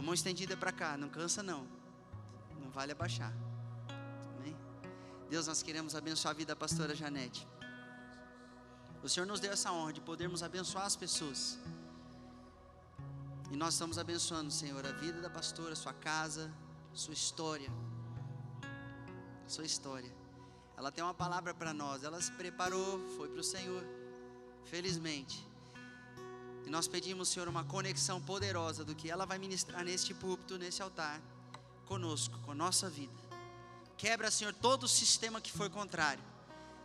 mão estendida para cá, não cansa não. Não vale abaixar. Amém? Deus, nós queremos abençoar a vida da pastora Janete. O Senhor nos deu essa honra de podermos abençoar as pessoas. E nós estamos abençoando, Senhor, a vida da pastora, sua casa, sua história. Sua história. Ela tem uma palavra para nós. Ela se preparou, foi para o Senhor. Felizmente. E nós pedimos, Senhor, uma conexão poderosa do que ela vai ministrar neste púlpito, nesse altar, conosco, com a nossa vida. Quebra, Senhor, todo o sistema que for contrário.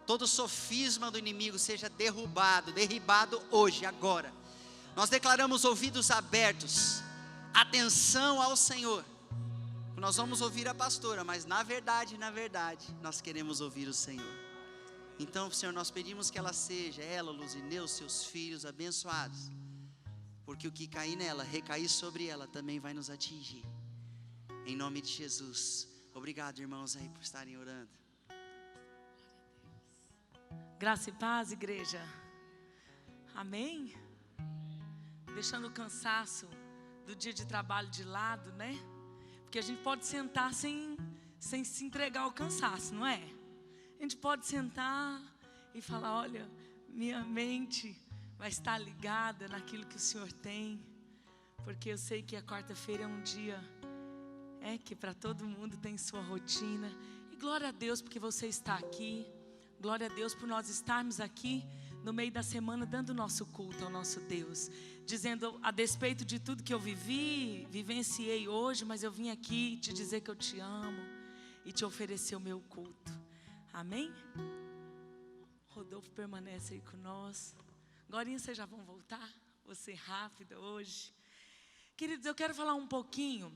Todo sofisma do inimigo seja derrubado hoje, agora. Nós declaramos ouvidos abertos, atenção ao Senhor. Nós vamos ouvir a pastora, mas na verdade, nós queremos ouvir o Senhor. Então, Senhor, nós pedimos que ela seja, ela, Luzineu, seus filhos abençoados. Porque o que cair nela, recair sobre ela, também vai nos atingir. Em nome de Jesus. Obrigado, irmãos, aí por estarem orando. Graça e paz, igreja. Amém? Deixando o cansaço do dia de trabalho de lado, né? Porque a gente pode sentar sem se entregar ao cansaço, não é? A gente pode sentar e falar, olha, minha mente vai estar ligada naquilo que o Senhor tem. Porque eu sei que a quarta-feira é um dia que para todo mundo tem sua rotina. E glória a Deus porque você está aqui. Glória a Deus por nós estarmos aqui no meio da semana dando nosso culto ao nosso Deus. Dizendo, a despeito de tudo que eu vivenciei hoje, mas eu vim aqui te dizer que eu te amo e te oferecer o meu culto. Amém? Rodolfo permanece aí com nós. Agora vocês já vão voltar? Vou ser rápida hoje. Queridos, eu quero falar um pouquinho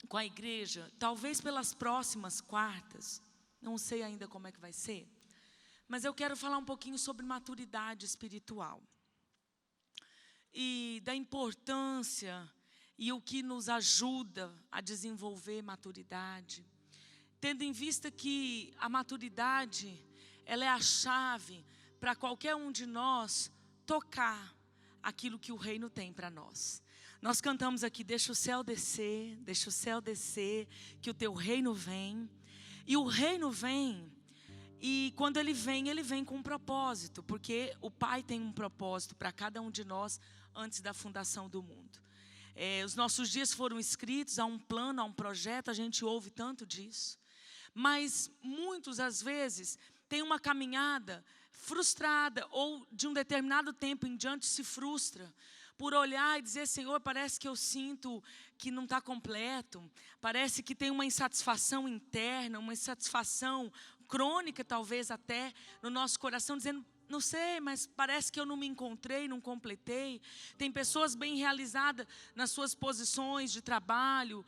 com a igreja, talvez pelas próximas quartas. Não sei ainda como é que vai ser. Mas eu quero falar um pouquinho sobre maturidade espiritual. E da importância e o que nos ajuda a desenvolver maturidade. Tendo em vista que a maturidade, ela é a chave para qualquer um de nós tocar aquilo que o reino tem para nós. Nós cantamos aqui, deixa o céu descer, que o teu reino vem. E o reino vem, e quando ele vem com um propósito, porque o Pai tem um propósito para cada um de nós antes da fundação do mundo. Os nossos dias foram escritos, há um plano, há um projeto, a gente ouve tanto disso. Mas muitos, às vezes, têm uma caminhada frustrada, ou de um determinado tempo em diante se frustra, por olhar e dizer, Senhor, parece que eu sinto que não está completo, parece que tem uma insatisfação interna, uma insatisfação crônica, talvez até, no nosso coração, dizendo, não sei, mas parece que eu não me encontrei, não completei. Tem pessoas bem realizadas nas suas posições de trabalho,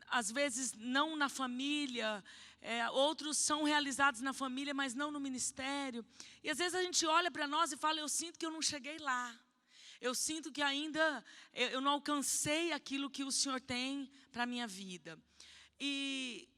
às vezes não na família, outros são realizados na família, mas não no ministério. E às vezes a gente olha para nós e fala, eu sinto que eu não cheguei lá. Eu sinto que ainda eu não alcancei aquilo que o Senhor tem para a minha vida. E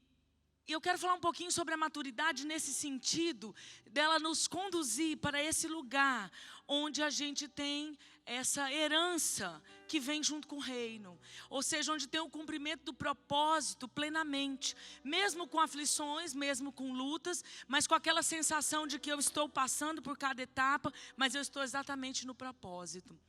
eu quero falar um pouquinho sobre a maturidade nesse sentido, dela nos conduzir para esse lugar onde a gente tem essa herança que vem junto com o reino. Ou seja, onde tem o cumprimento do propósito plenamente, mesmo com aflições, mesmo com lutas, mas com aquela sensação de que eu estou passando por cada etapa, mas eu estou exatamente no propósito.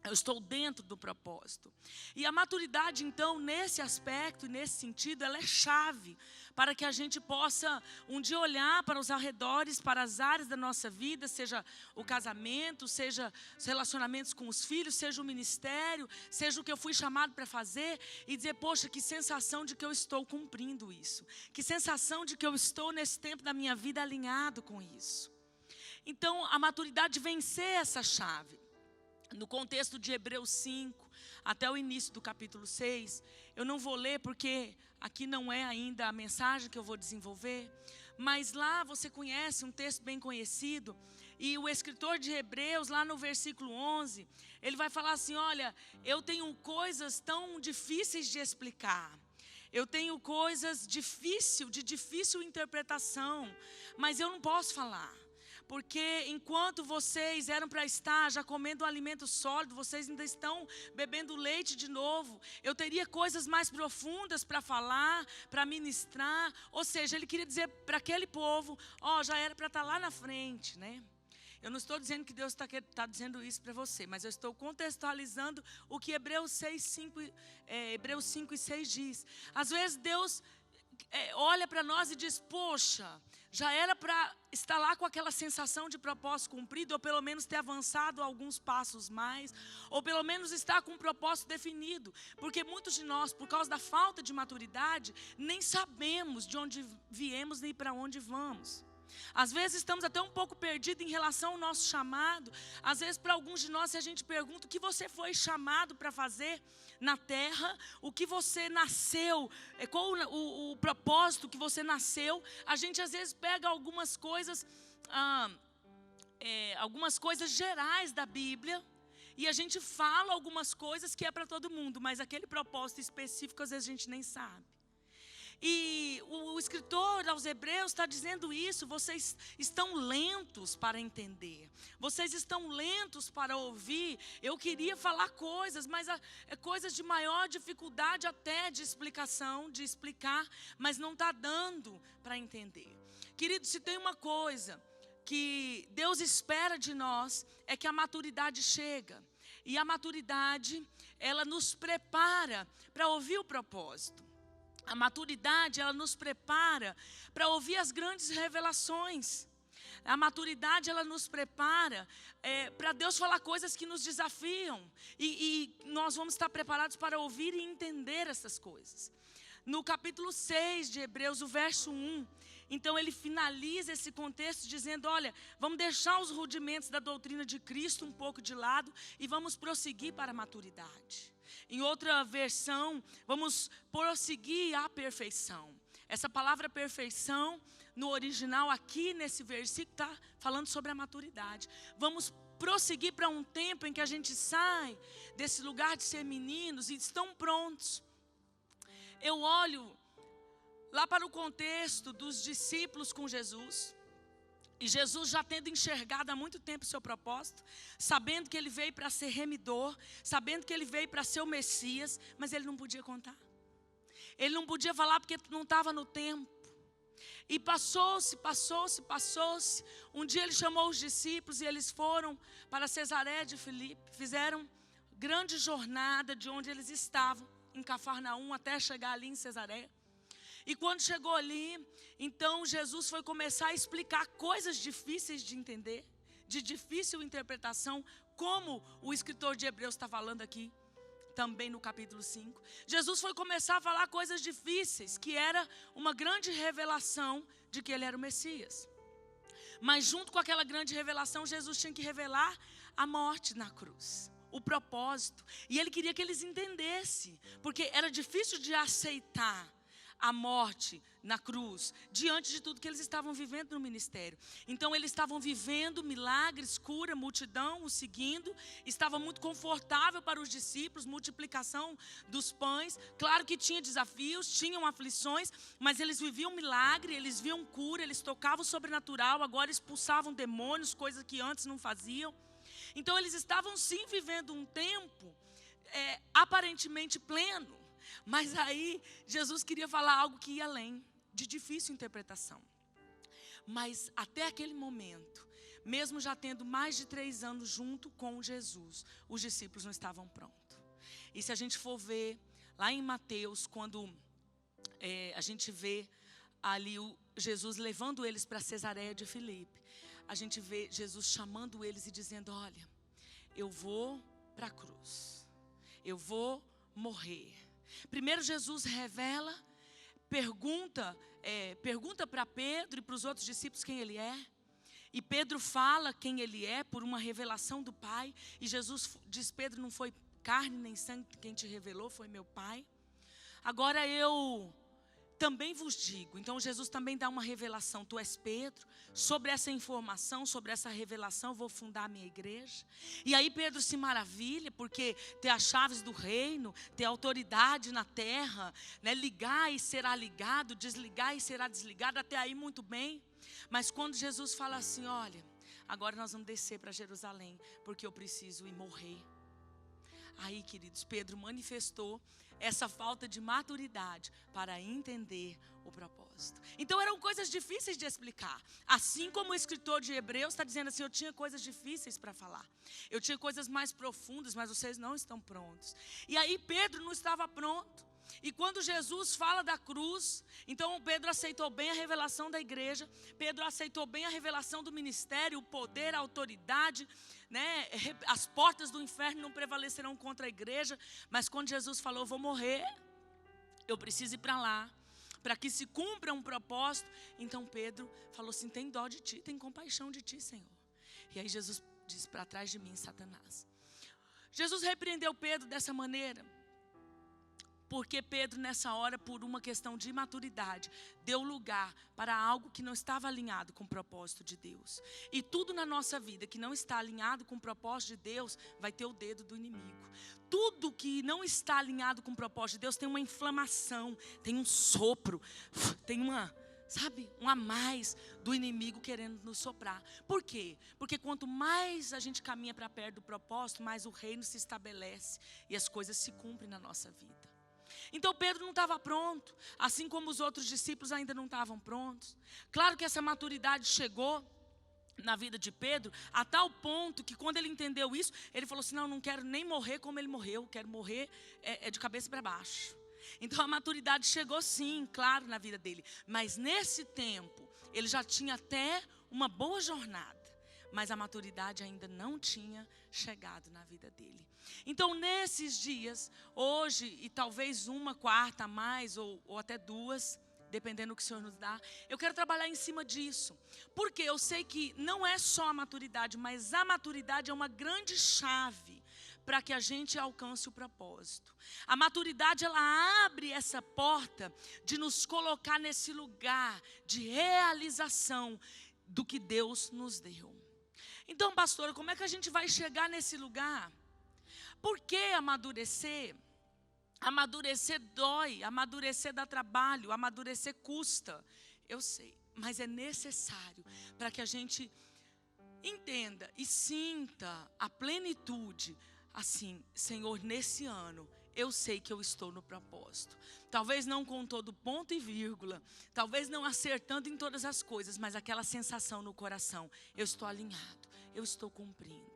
Eu estou dentro do propósito. E a maturidade, então, nesse aspecto, nesse sentido, ela é chave para que a gente possa um dia olhar para os arredores, para as áreas da nossa vida, seja o casamento, seja os relacionamentos com os filhos, seja o ministério, seja o que eu fui chamado para fazer e dizer, poxa, que sensação de que eu estou cumprindo isso. Que sensação de que eu estou nesse tempo da minha vida alinhado com isso. Então, a maturidade vem ser essa chave. No contexto de Hebreus 5, até o início do capítulo 6, eu não vou ler porque aqui não é ainda a mensagem que eu vou desenvolver, mas lá você conhece um texto bem conhecido, e o escritor de Hebreus, lá no versículo 11, ele vai falar assim, olha, eu tenho coisas tão difíceis de explicar, eu tenho coisas de difícil interpretação, mas eu não posso falar. porque enquanto vocês eram para estar já comendo um alimento sólido, vocês ainda estão bebendo leite de novo. Eu teria coisas mais profundas para falar, para ministrar. Ou seja, ele queria dizer para aquele povo, já era para estar lá na frente, né? Eu não estou dizendo que Deus está dizendo isso para você, mas eu estou contextualizando o que Hebreus 5 e 6 diz. Às vezes Deus olha para nós e diz, poxa, já era para estar lá com aquela sensação de propósito cumprido, ou pelo menos ter avançado alguns passos mais, ou pelo menos estar com um propósito definido. Porque muitos de nós, por causa da falta de maturidade, nem sabemos de onde viemos nem para onde vamos. Às vezes estamos até um pouco perdidos em relação ao nosso chamado. Às vezes para alguns de nós, se a gente pergunta o que você foi chamado para fazer na terra, o que você nasceu, qual o propósito que você nasceu, a gente às vezes pega algumas coisas gerais da Bíblia, e a gente fala algumas coisas que é para todo mundo, mas aquele propósito específico às vezes a gente nem sabe. E o escritor aos Hebreus está dizendo isso, vocês estão lentos para entender, vocês estão lentos para ouvir. Eu queria falar coisas, mas coisas de maior dificuldade até de explicação, de explicar, mas não está dando para entender. Querido, se tem uma coisa que Deus espera de nós, é que a maturidade chega. E a maturidade, ela nos prepara para ouvir o propósito. A maturidade, ela nos prepara para ouvir as grandes revelações. A maturidade, ela nos prepara para Deus falar coisas que nos desafiam. E nós vamos estar preparados para ouvir e entender essas coisas. No capítulo 6 de Hebreus, o verso 1, então ele finaliza esse contexto dizendo, olha, vamos deixar os rudimentos da doutrina de Cristo um pouco de lado e vamos prosseguir para a maturidade. Em outra versão, vamos prosseguir à perfeição. Essa palavra perfeição, no original aqui nesse versículo, está falando sobre a maturidade. Vamos prosseguir para um tempo em que a gente sai desse lugar de ser meninos e estão prontos. Eu olho lá para o contexto dos discípulos com Jesus. E Jesus já tendo enxergado há muito tempo o seu propósito, sabendo que ele veio para ser remidor, sabendo que ele veio para ser o Messias, mas ele não podia contar. Ele não podia falar porque não estava no tempo. E passou-se. Um dia ele chamou os discípulos e eles foram para Cesareia de Filipe, fizeram grande jornada de onde eles estavam, em Cafarnaum, até chegar ali em Cesareia. E quando chegou ali, então Jesus foi começar a explicar coisas difíceis de entender, de difícil interpretação, como o escritor de Hebreus está falando aqui, também no capítulo 5. Jesus foi começar a falar coisas difíceis, que era uma grande revelação de que ele era o Messias. Mas junto com aquela grande revelação, Jesus tinha que revelar a morte na cruz, o propósito. E ele queria que eles entendessem, porque era difícil de aceitar a morte na cruz, diante de tudo que eles estavam vivendo no ministério. Então eles estavam vivendo milagres, cura, multidão o seguindo, estava muito confortável para os discípulos, multiplicação dos pães. Claro que tinha desafios, tinham aflições, mas eles viviam milagre, eles viam cura, eles tocavam o sobrenatural, agora expulsavam demônios, coisas que antes não faziam. Então eles estavam sim vivendo um tempo aparentemente pleno. Mas aí, Jesus queria falar algo que ia além, de difícil interpretação. Mas até aquele momento, mesmo já tendo mais de 3 anos junto com Jesus, os discípulos não estavam prontos. E se a gente for ver, lá em Mateus, quando a gente vê ali Jesus levando eles para Cesareia de Filipe, a gente vê Jesus chamando eles e dizendo, olha, eu vou para a cruz, eu vou morrer. Primeiro Jesus revela, pergunta para Pedro e para os outros discípulos quem ele é. E Pedro fala quem ele é por uma revelação do Pai. E Jesus diz, Pedro, não foi carne nem sangue quem te revelou, foi meu Pai. Agora eu também vos digo. Então Jesus também dá uma revelação, tu és Pedro. Sobre essa informação, sobre essa revelação, eu vou fundar a minha igreja. E aí Pedro se maravilha, porque ter as chaves do reino, ter autoridade na terra, né? Ligar e será ligado, desligar e será desligado, até aí muito bem. Mas quando Jesus fala assim, olha, agora nós vamos descer para Jerusalém, porque eu preciso ir morrer. Aí, queridos, Pedro manifestou essa falta de maturidade para entender o propósito. Então eram coisas difíceis de explicar. Assim como o escritor de Hebreus está dizendo assim, eu tinha coisas difíceis para falar. Eu tinha coisas mais profundas, mas vocês não estão prontos. E aí Pedro não estava pronto. E quando Jesus fala da cruz, então Pedro aceitou bem a revelação da igreja, Pedro aceitou bem a revelação do ministério, o poder, a autoridade, né? As portas do inferno não prevalecerão contra a igreja. Mas quando Jesus falou, vou morrer, eu preciso ir para lá, para que se cumpra um propósito. Então Pedro falou assim, tem dó de ti, tem compaixão de ti, Senhor. E aí Jesus disse, para trás de mim, Satanás. Jesus repreendeu Pedro dessa maneira, porque Pedro nessa hora, por uma questão de imaturidade, deu lugar para algo que não estava alinhado com o propósito de Deus. E tudo na nossa vida que não está alinhado com o propósito de Deus, vai ter o dedo do inimigo. Tudo que não está alinhado com o propósito de Deus tem uma inflamação, tem um sopro, tem um a mais do inimigo querendo nos soprar. Por quê? Porque quanto mais a gente caminha para perto do propósito, mais o reino se estabelece e as coisas se cumprem na nossa vida. Então Pedro não estava pronto, assim como os outros discípulos ainda não estavam prontos. Claro que essa maturidade chegou na vida de Pedro, a tal ponto que quando ele entendeu isso, ele falou assim, não quero nem morrer como ele morreu, quero morrer de cabeça para baixo. Então a maturidade chegou sim, claro, na vida dele. Mas nesse tempo, ele já tinha até uma boa jornada, mas a maturidade ainda não tinha chegado na vida dele. Então nesses dias, hoje e talvez uma quarta a mais ou até duas, dependendo do que o Senhor nos dá, eu quero trabalhar em cima disso. Porque eu sei que não é só a maturidade, mas a maturidade é uma grande chave para que a gente alcance o propósito. A maturidade, ela abre essa porta de nos colocar nesse lugar de realização do que Deus nos deu. Então, pastora, como é que a gente vai chegar nesse lugar? Por que amadurecer? Amadurecer dói, amadurecer dá trabalho, amadurecer custa. Eu sei, mas é necessário para que a gente entenda e sinta a plenitude. Assim, Senhor, nesse ano, eu sei que eu estou no propósito. Talvez não com todo ponto e vírgula, talvez não acertando em todas as coisas, mas aquela sensação no coração, eu estou alinhado, eu estou cumprindo.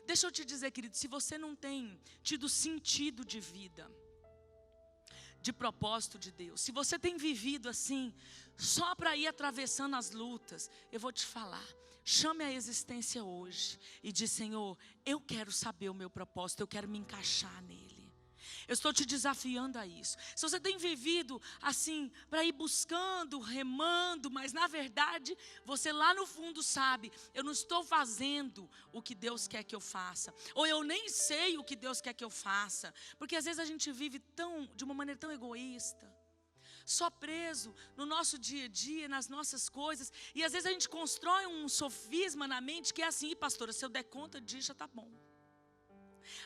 Deixa eu te dizer, querido, se você não tem tido sentido de vida, de propósito de Deus, se você tem vivido assim, só para ir atravessando as lutas, eu vou te falar, chame a existência hoje e diz, Senhor, eu quero saber o meu propósito, eu quero me encaixar nele. Eu estou te desafiando a isso. Se você tem vivido assim, para ir buscando, remando, mas na verdade, você lá no fundo sabe, eu não estou fazendo o que Deus quer que eu faça. Ou eu nem sei o que Deus quer que eu faça. Porque às vezes a gente vive de uma maneira tão egoísta. Só preso no nosso dia a dia, nas nossas coisas. E às vezes a gente constrói um sofisma na mente que é assim, pastora, se eu der conta disso já está bom.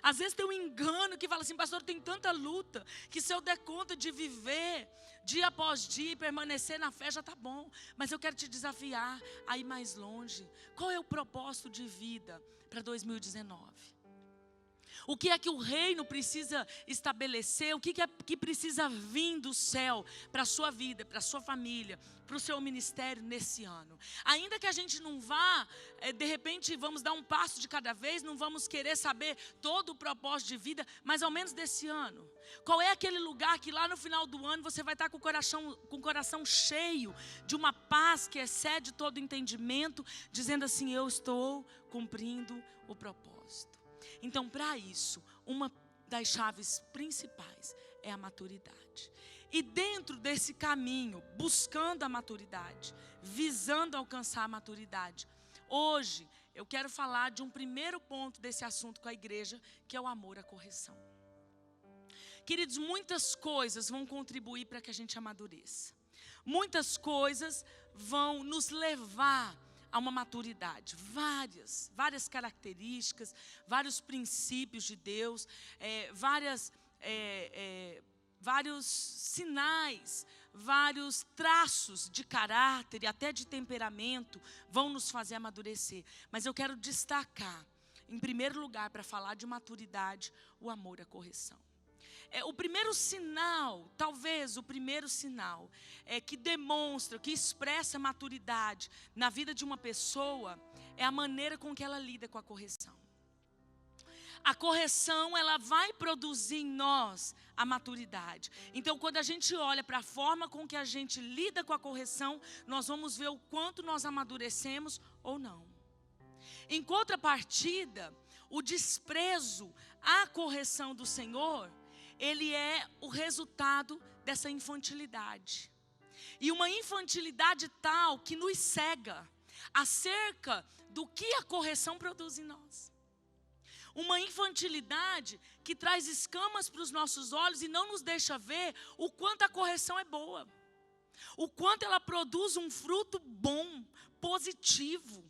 Às vezes tem um engano que fala assim, pastor, tem tanta luta, que se eu der conta de viver dia após dia e permanecer na fé já está bom. Mas eu quero te desafiar a ir mais longe. Qual é o propósito de vida para 2019? O que é que o reino precisa estabelecer? O que é que precisa vir do céu para a sua vida, para a sua família, para o seu ministério nesse ano? Ainda que a gente não vá, de repente vamos dar um passo de cada vez, não vamos querer saber todo o propósito de vida, mas ao menos desse ano. Qual é aquele lugar que lá no final do ano você vai estar com o coração cheio de uma paz que excede todo entendimento, dizendo assim, eu estou cumprindo o propósito. Então, para isso, uma das chaves principais é a maturidade. E dentro desse caminho, buscando a maturidade, visando alcançar a maturidade, hoje eu quero falar de um primeiro ponto desse assunto com a igreja, que é o amor à correção. Queridos, muitas coisas vão contribuir para que a gente amadureça. Muitas coisas vão nos levar a uma maturidade, várias características, vários princípios de Deus, vários sinais, vários traços de caráter e até de temperamento vão nos fazer amadurecer. Mas eu quero destacar, em primeiro lugar, para falar de maturidade, o amor à correção. O primeiro sinal, talvez o primeiro sinal, que demonstra, que expressa maturidade na vida de uma pessoa, é a maneira com que ela lida com a correção. A correção, ela vai produzir em nós a maturidade. Então, quando a gente olha para a forma com que a gente lida com a correção, nós vamos ver o quanto nós amadurecemos ou não. Em contrapartida, o desprezo à correção do Senhor, ele é o resultado dessa infantilidade. E uma infantilidade tal que nos cega acerca do que a correção produz em nós. Uma infantilidade que traz escamas para os nossos olhos e não nos deixa ver o quanto a correção é boa. O quanto ela produz um fruto bom, positivo.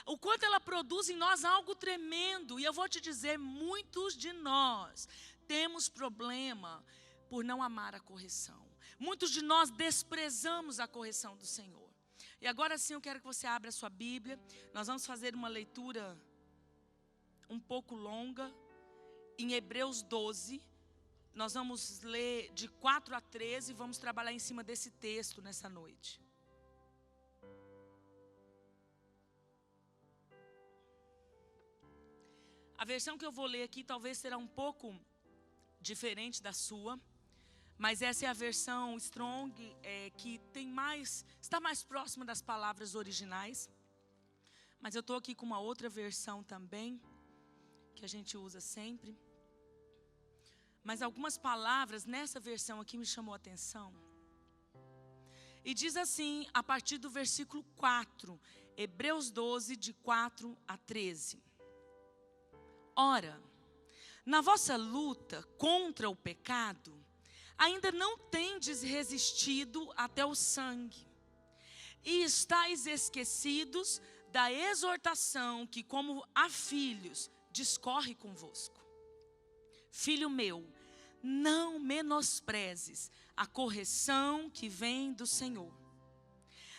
O quanto ela produz em nós algo tremendo. E eu vou te dizer, muitos de nós temos problema por não amar a correção. Muitos de nós desprezamos a correção do Senhor. E agora sim eu quero que você abra a sua Bíblia. Nós vamos fazer uma leitura um pouco longa, em Hebreus 12, nós vamos ler de 4 a 13, e vamos trabalhar em cima desse texto nessa noite. A versão que eu vou ler aqui talvez será um pouco diferente da sua, mas essa é a versão Strong, que está mais próxima das palavras originais, mas eu estou aqui com uma outra versão também, que a gente usa sempre. Mas algumas palavras nessa versão aqui me chamou a atenção. E diz assim, a partir do versículo 4, Hebreus 12, de 4 a 13. Ora, na vossa luta contra o pecado, ainda não tendes resistido até o sangue, e estáis esquecidos da exortação que, como a filhos, discorre convosco. Filho meu, não menosprezes a correção que vem do Senhor,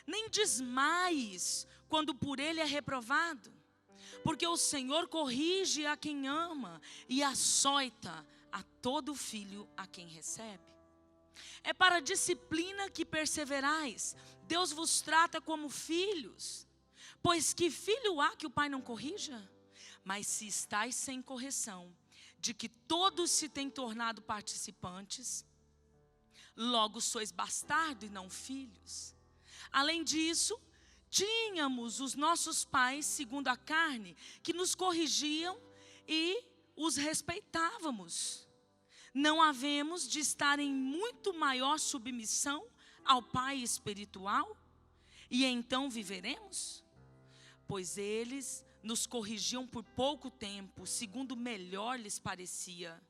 nem desmaies quando por ele é reprovado, porque o Senhor corrige a quem ama e açoita a todo filho a quem recebe. É para a disciplina que perseverais. Deus vos trata como filhos. Pois que filho há que o pai não corrija? Mas se estáis sem correção, de que todos se têm tornado participantes, logo sois bastardo e não filhos. Além disso, tínhamos os nossos pais, segundo a carne, que nos corrigiam e os respeitávamos. Não havemos de estar em muito maior submissão ao Pai espiritual? E então viveremos? Pois eles nos corrigiam por pouco tempo, segundo melhor lhes parecia.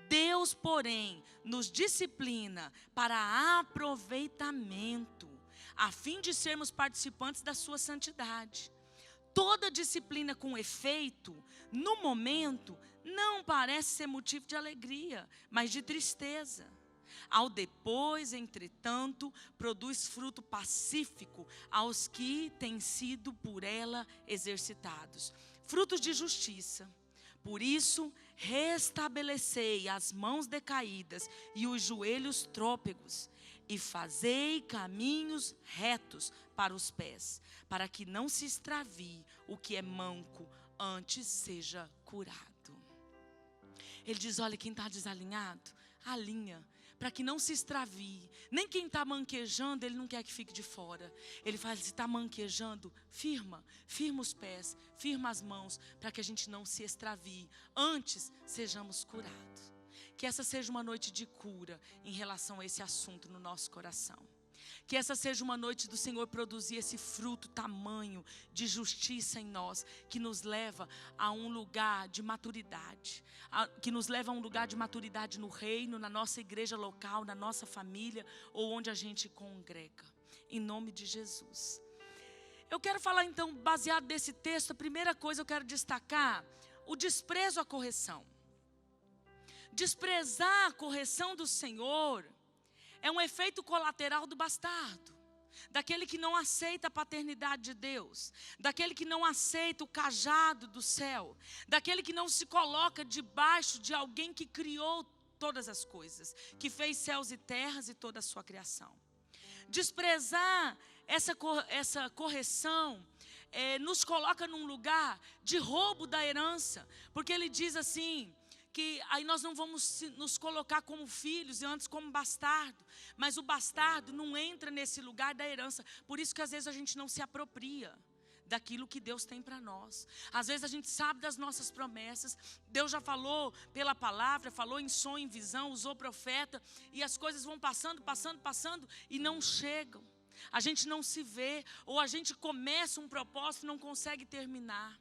Deus, porém, nos disciplina para aproveitamento, a fim de sermos participantes da sua santidade. Toda disciplina com efeito, no momento, não parece ser motivo de alegria, mas de tristeza. Ao depois, entretanto, produz fruto pacífico aos que têm sido por ela exercitados. Frutos de justiça. Por isso, restabelecei as mãos decaídas e os joelhos trôpegos, e fazei caminhos retos para os pés, para que não se extravie o que é manco, antes seja curado. Ele diz, olha, quem está desalinhado, alinha, para que não se extravie. Nem quem está manquejando, ele não quer que fique de fora. Ele fala, se está manquejando, firma os pés, firma as mãos, para que a gente não se extravie, antes sejamos curados. Que essa seja uma noite de cura em relação a esse assunto no nosso coração. Que essa seja uma noite do Senhor produzir esse fruto tamanho de justiça em nós, que nos leva a um lugar de maturidade, que nos leva a um lugar de maturidade no reino, na nossa igreja local, na nossa família ou onde a gente congrega. Em nome de Jesus. Eu quero falar então, baseado nesse texto, a primeira coisa eu quero destacar, o desprezo à correção. Desprezar a correção do Senhor é um efeito colateral do bastardo. Daquele que não aceita a paternidade de Deus, daquele que não aceita o cajado do céu, daquele que não se coloca debaixo de alguém que criou todas as coisas, que fez céus e terras e toda a sua criação. Desprezar essa correção nos coloca num lugar de roubo da herança, porque ele diz assim, que aí nós não vamos nos colocar como filhos e antes como bastardo, mas o bastardo não entra nesse lugar da herança, por isso que às vezes a gente não se apropria daquilo que Deus tem para nós. Às vezes a gente sabe das nossas promessas, Deus já falou pela palavra, falou em sonho, em visão, usou profeta, e as coisas vão passando e não chegam. A gente não se vê, ou a gente começa um propósito e não consegue terminar.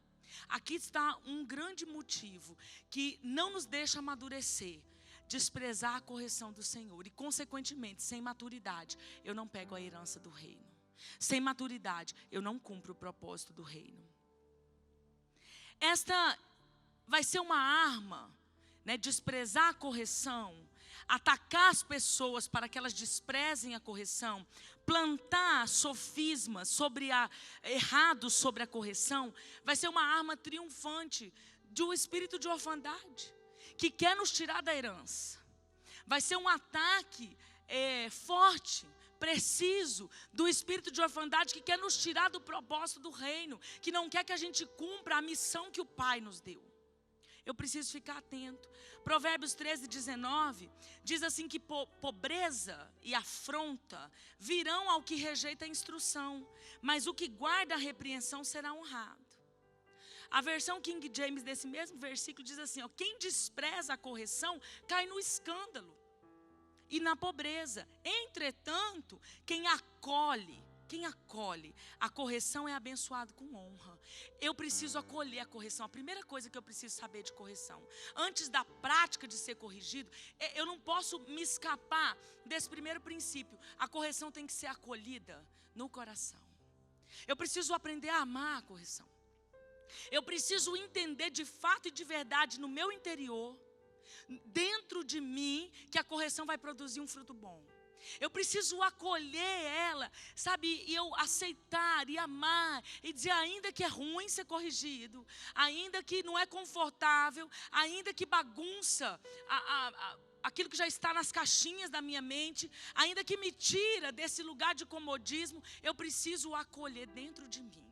Aqui está um grande motivo que não nos deixa amadurecer: desprezar a correção do Senhor. E consequentemente, sem maturidade, eu não pego a herança do reino. Sem maturidade, eu não cumpro o propósito do reino. Esta vai ser uma arma, né? Desprezar a correção, atacar as pessoas para que elas desprezem a correção, plantar sofismas errados sobre a correção, vai ser uma arma triunfante do espírito de orfandade, que quer nos tirar da herança. Vai ser um ataque forte, preciso, do espírito de orfandade, que quer nos tirar do propósito do reino, que não quer que a gente cumpra a missão que o Pai nos deu. Eu preciso ficar atento. Provérbios 13:19 diz assim que pobreza e afronta virão ao que rejeita a instrução, mas o que guarda a repreensão será honrado. A versão King James desse mesmo versículo diz assim, ó, quem despreza a correção cai no escândalo e na pobreza. Entretanto, quem acolhe a correção é abençoado com honra. Eu preciso acolher a correção. A primeira coisa que eu preciso saber de correção, antes da prática de ser corrigido, eu não posso me escapar desse primeiro princípio. A correção tem que ser acolhida no coração. Eu preciso aprender a amar a correção. Eu preciso entender de fato e de verdade no meu interior, dentro de mim, que a correção vai produzir um fruto bom. Eu preciso acolher ela, sabe, e eu aceitar e amar e dizer, ainda que é ruim ser corrigido, ainda que não é confortável, ainda que bagunça aquilo que já está nas caixinhas da minha mente, ainda que me tira desse lugar de comodismo, eu preciso acolher dentro de mim.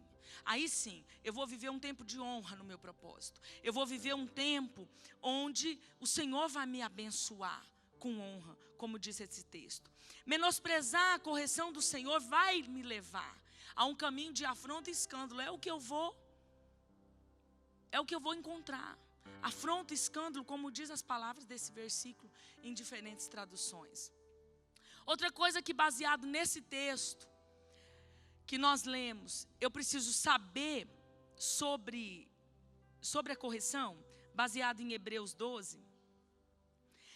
Aí sim, eu vou viver um tempo de honra no meu propósito. Eu vou viver um tempo onde o Senhor vai me abençoar com honra, como diz esse texto. Menosprezar a correção do Senhor vai me levar a um caminho de afronta e escândalo. É o que eu vou encontrar. Afronta e escândalo, como diz as palavras desse versículo em diferentes traduções. Outra coisa que, baseado nesse texto que nós lemos, eu preciso saber sobre a correção, baseado em Hebreus 12,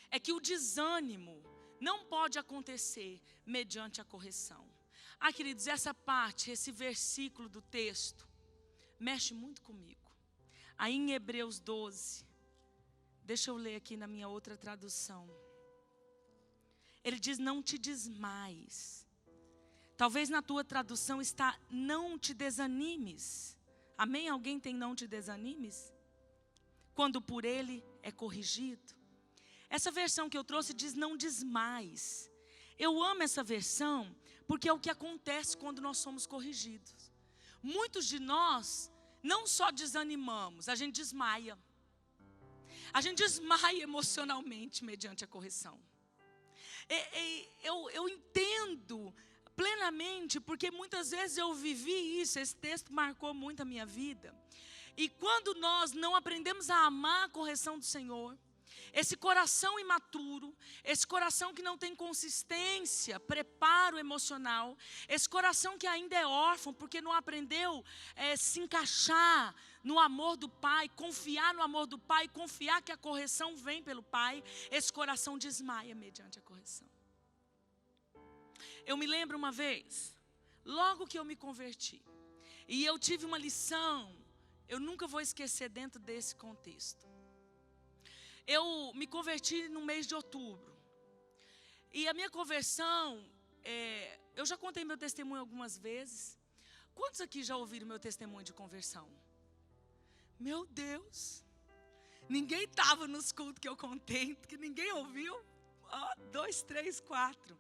é que o desânimo não pode acontecer mediante a correção. Queridos, essa parte, esse versículo do texto, mexe muito comigo. Aí em Hebreus 12, deixa eu ler aqui na minha outra tradução. Ele diz, não te desmaies. Talvez na tua tradução está, não te desanimes. Amém? Alguém tem não te desanimes? Quando por ele é corrigido. Essa versão que eu trouxe diz não desmaies. Eu amo essa versão porque é o que acontece quando nós somos corrigidos. Muitos de nós não só desanimamos, a gente desmaia. A gente desmaia emocionalmente mediante a correção. Eu entendo plenamente, porque muitas vezes eu vivi isso, esse texto marcou muito a minha vida. E quando nós não aprendemos a amar a correção do Senhor, esse coração imaturo, esse coração que não tem consistência, preparo emocional, esse coração que ainda é órfão, porque não aprendeu se encaixar no amor do Pai, confiar no amor do Pai, confiar que a correção vem pelo Pai, esse coração desmaia mediante a correção. Eu me lembro uma vez, logo que eu me converti, e eu tive uma lição, eu nunca vou esquecer dentro desse contexto. Eu me converti no mês de outubro. E a minha conversão, eu já contei meu testemunho algumas vezes. Quantos aqui já ouviram meu testemunho de conversão? Meu Deus! Ninguém estava nos cultos que eu contei, que ninguém ouviu. 2, 3, 4.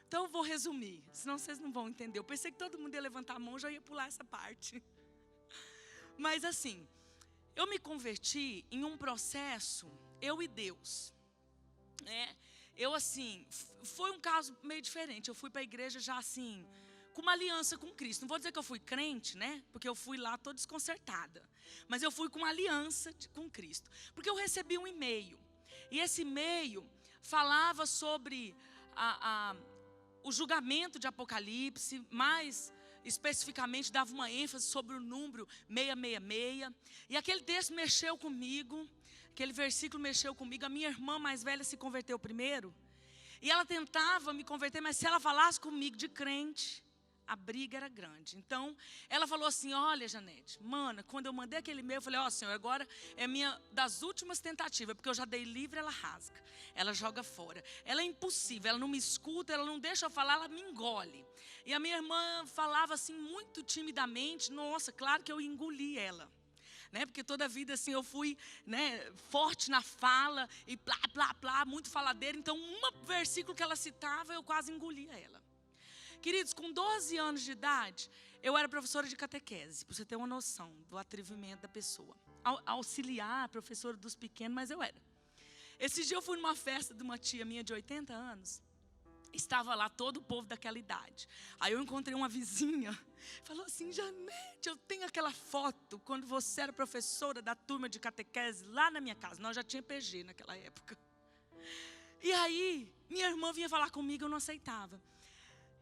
Então eu vou resumir, senão vocês não vão entender. Eu pensei que todo mundo ia levantar a mão, já ia pular essa parte. Mas assim, eu me converti em um processo, eu e Deus. Eu assim, foi um caso meio diferente. Eu fui para a igreja já assim, com uma aliança com Cristo. Não vou dizer que eu fui crente, né? Porque eu fui lá toda desconcertada. Mas eu fui com uma aliança com Cristo. Porque eu recebi um e-mail. E esse e-mail falava sobre o julgamento de Apocalipse, mais especificamente dava uma ênfase sobre o número 666. E aquele texto mexeu comigo, aquele versículo mexeu comigo. A minha irmã mais velha se converteu primeiro. E ela tentava me converter, mas se ela falasse comigo de crente, a briga era grande. Então, ela falou assim: olha, Janete, mana, quando eu mandei aquele e-mail, eu falei: ó, Senhor, agora é minha das últimas tentativas, porque eu já dei livre, ela rasga, ela joga fora. Ela é impossível, ela não me escuta, ela não deixa eu falar, ela me engole. E a minha irmã falava assim, muito timidamente. Nossa, claro que eu engoli ela, né? Porque toda a vida assim eu fui, né, forte na fala e plá, plá, plá, muito faladeira. Então, um versículo que ela citava, eu quase engolia ela. Queridos, com 12 anos de idade, eu era professora de catequese, para você ter uma noção do atrevimento da pessoa. Auxiliar, professora dos pequenos, mas eu era. Esse dia eu fui numa festa de uma tia minha de 80 anos. Estava lá todo o povo daquela idade. Aí eu encontrei uma vizinha, falou assim: Janete, eu tenho aquela foto quando você era professora da turma de catequese lá na minha casa. Nós já tinha PG naquela época. E aí, minha irmã vinha falar comigo, eu não aceitava.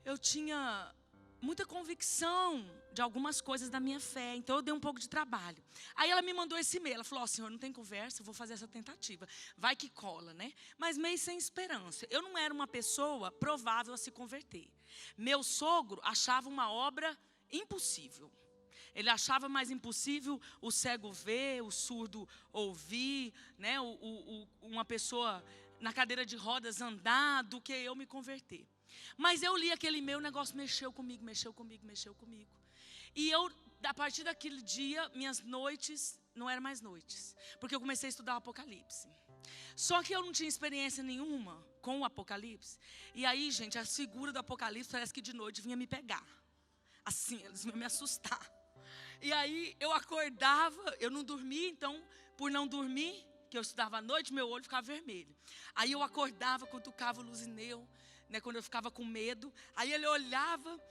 Eu tinha muita convicção de algumas coisas da minha fé, então eu dei um pouco de trabalho. Aí ela me mandou esse e-mail, ela falou: ó, senhor, não tem conversa, eu vou fazer essa tentativa. Vai que cola, né? Mas meio sem esperança. Eu não era uma pessoa provável a se converter. Meu sogro achava uma obra impossível. Ele achava mais impossível o cego ver, o surdo ouvir, né? Uma pessoa na cadeira de rodas andar, do que eu me converter. Mas eu li aquele e-mail, o negócio mexeu comigo. E eu, a partir daquele dia, minhas noites não eram mais noites, porque eu comecei a estudar o Apocalipse. Só que eu não tinha experiência nenhuma com o Apocalipse. E aí, gente, a figura do Apocalipse parece que de noite vinha me pegar. Assim, eles vinham me assustar. E aí eu acordava, eu não dormia, então, por não dormir, que eu estudava à noite, meu olho ficava vermelho. Aí eu acordava, cutucava o Luzineu, né, quando eu ficava com medo. Aí ele olhava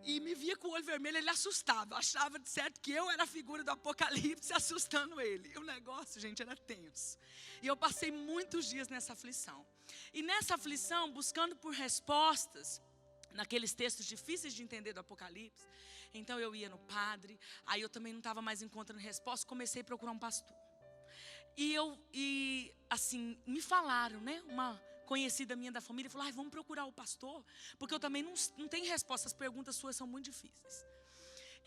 e me via com o olho vermelho, ele assustava. Achava de certo que eu era a figura do Apocalipse assustando ele. E o negócio, gente, era tenso. E eu passei muitos dias nessa aflição. E nessa aflição, buscando por respostas, naqueles textos difíceis de entender do Apocalipse. Então eu ia no padre, aí eu também não estava mais encontrando resposta, comecei a procurar um pastor. E assim, me falaram, né, uma conhecida minha da família falou: vamos procurar o pastor, porque eu também não tenho resposta, as perguntas suas são muito difíceis.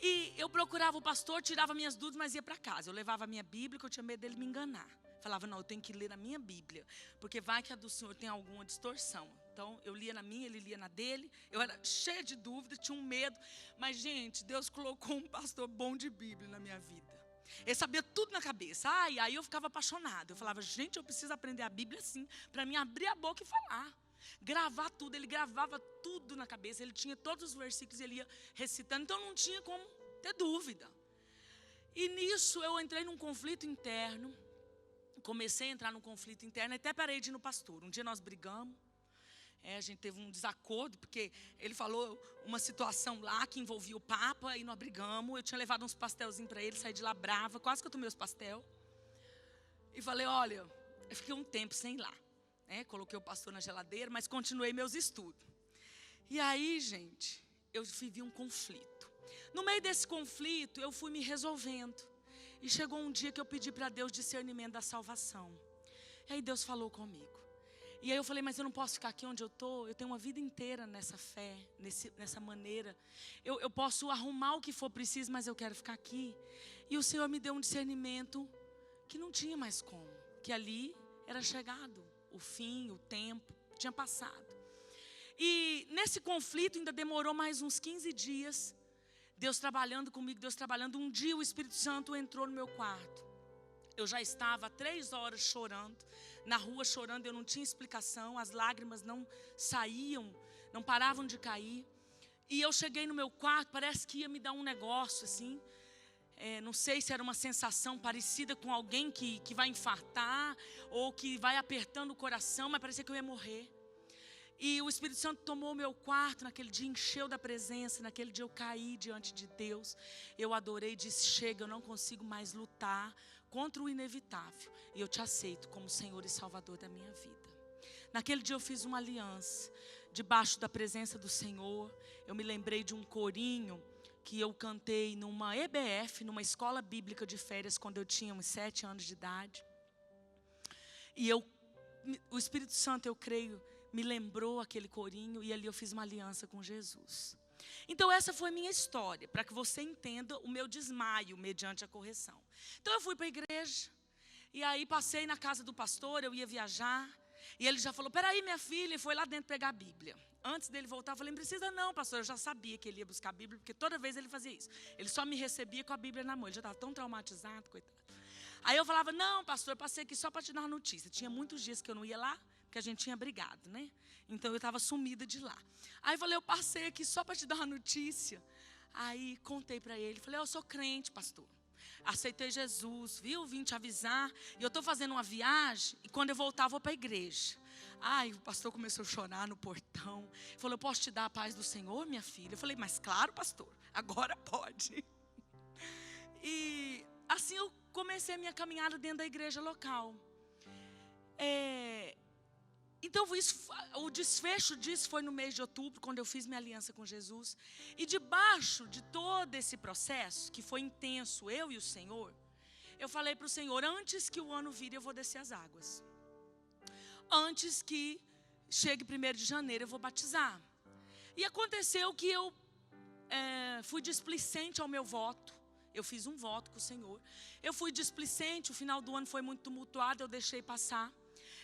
E eu procurava o pastor, tirava minhas dúvidas, mas ia para casa. Eu levava a minha Bíblia, que eu tinha medo dele me enganar. Falava: não, eu tenho que ler na minha Bíblia, porque vai que a do senhor tem alguma distorção. Então eu lia na minha, ele lia na dele. Eu era cheia de dúvidas, tinha um medo. Mas, gente, Deus colocou um pastor bom de Bíblia na minha vida. Ele sabia tudo na cabeça. Aí eu ficava apaixonada. Eu falava: gente, eu preciso aprender a Bíblia assim, para mim abrir a boca e falar. Gravar tudo. Ele gravava tudo na cabeça. Ele tinha todos os versículos, ele ia recitando. Então não tinha como ter dúvida. E nisso eu entrei num conflito interno. Comecei a entrar num conflito interno. Até parei de ir no pastor. Um dia nós brigamos. A gente teve um desacordo, porque ele falou uma situação lá que envolvia o Papa, e nós brigamos. Eu tinha levado uns pastelzinhos para ele, saí de lá brava, quase que eu tomei os pastel. E falei: olha, eu fiquei um tempo sem ir lá, né? Coloquei o pastor na geladeira, mas continuei meus estudos. E aí, gente, eu vivi um conflito. No meio desse conflito, eu fui me resolvendo. E chegou um dia que eu pedi para Deus discernimento da salvação. E aí Deus falou comigo. E aí eu falei: mas eu não posso ficar aqui onde eu estou. Eu tenho uma vida inteira nessa fé, nessa maneira. Eu posso arrumar o que for preciso, mas eu quero ficar aqui. E o Senhor me deu um discernimento que não tinha mais como. Que ali era chegado o fim, o tempo, tinha passado. E nesse conflito ainda demorou mais uns 15 dias. Deus trabalhando comigo, Deus trabalhando. Um dia o Espírito Santo entrou no meu quarto. Eu já estava há 3 horas chorando, na rua chorando, eu não tinha explicação, as lágrimas não saíam, não paravam de cair. E eu cheguei no meu quarto, parece que ia me dar um negócio assim. Não sei se era uma sensação parecida com alguém que vai infartar ou que vai apertando o coração, mas parecia que eu ia morrer. E o Espírito Santo tomou o meu quarto naquele dia, encheu da presença. Naquele dia eu caí diante de Deus. Eu adorei, disse: chega, eu não consigo mais lutar contra o inevitável. E eu te aceito como Senhor e Salvador da minha vida. Naquele dia eu fiz uma aliança, debaixo da presença do Senhor. Eu me lembrei de um corinho que eu cantei numa EBF, numa escola bíblica de férias, quando eu tinha uns 7 anos de idade. E o Espírito Santo, eu creio, me lembrou aquele corinho, e ali eu fiz uma aliança com Jesus. Então essa foi minha história, para que você entenda o meu desmaio mediante a correção. Então eu fui para a igreja, e aí passei na casa do pastor, eu ia viajar, e ele já falou: peraí minha filha, e foi lá dentro pegar a Bíblia. Antes dele voltar, eu falei: não precisa não, pastor, eu já sabia que ele ia buscar a Bíblia, porque toda vez ele fazia isso. Ele só me recebia com a Bíblia na mão, ele já estava tão traumatizado, coitado. Aí eu falava: não, pastor, eu passei aqui só para te dar uma notícia. Tinha muitos dias que eu não ia lá, porque a gente tinha brigado, né? Então eu estava sumida de lá. Aí eu falei: eu passei aqui só para te dar uma notícia. Aí contei para ele, falei: eu sou crente, pastor. Aceitei Jesus, viu? Vim te avisar. E eu estou fazendo uma viagem, e quando eu voltar, eu vou para a igreja. Ai, o pastor começou a chorar no portão. Falou: eu posso te dar a paz do Senhor, minha filha? Eu falei: mas claro, pastor, agora pode. E assim eu comecei a minha caminhada dentro da igreja local. Então o desfecho disso foi no mês de outubro, quando eu fiz minha aliança com Jesus. E debaixo de todo esse processo, que foi intenso, eu e o Senhor, eu falei para o Senhor: antes que o ano vire, eu vou descer as águas. Antes que chegue 1º de janeiro, eu vou batizar. E aconteceu que eu fui displicente ao meu voto. Eu fiz um voto com o Senhor. Eu fui displicente, o final do ano foi muito tumultuado, eu deixei passar.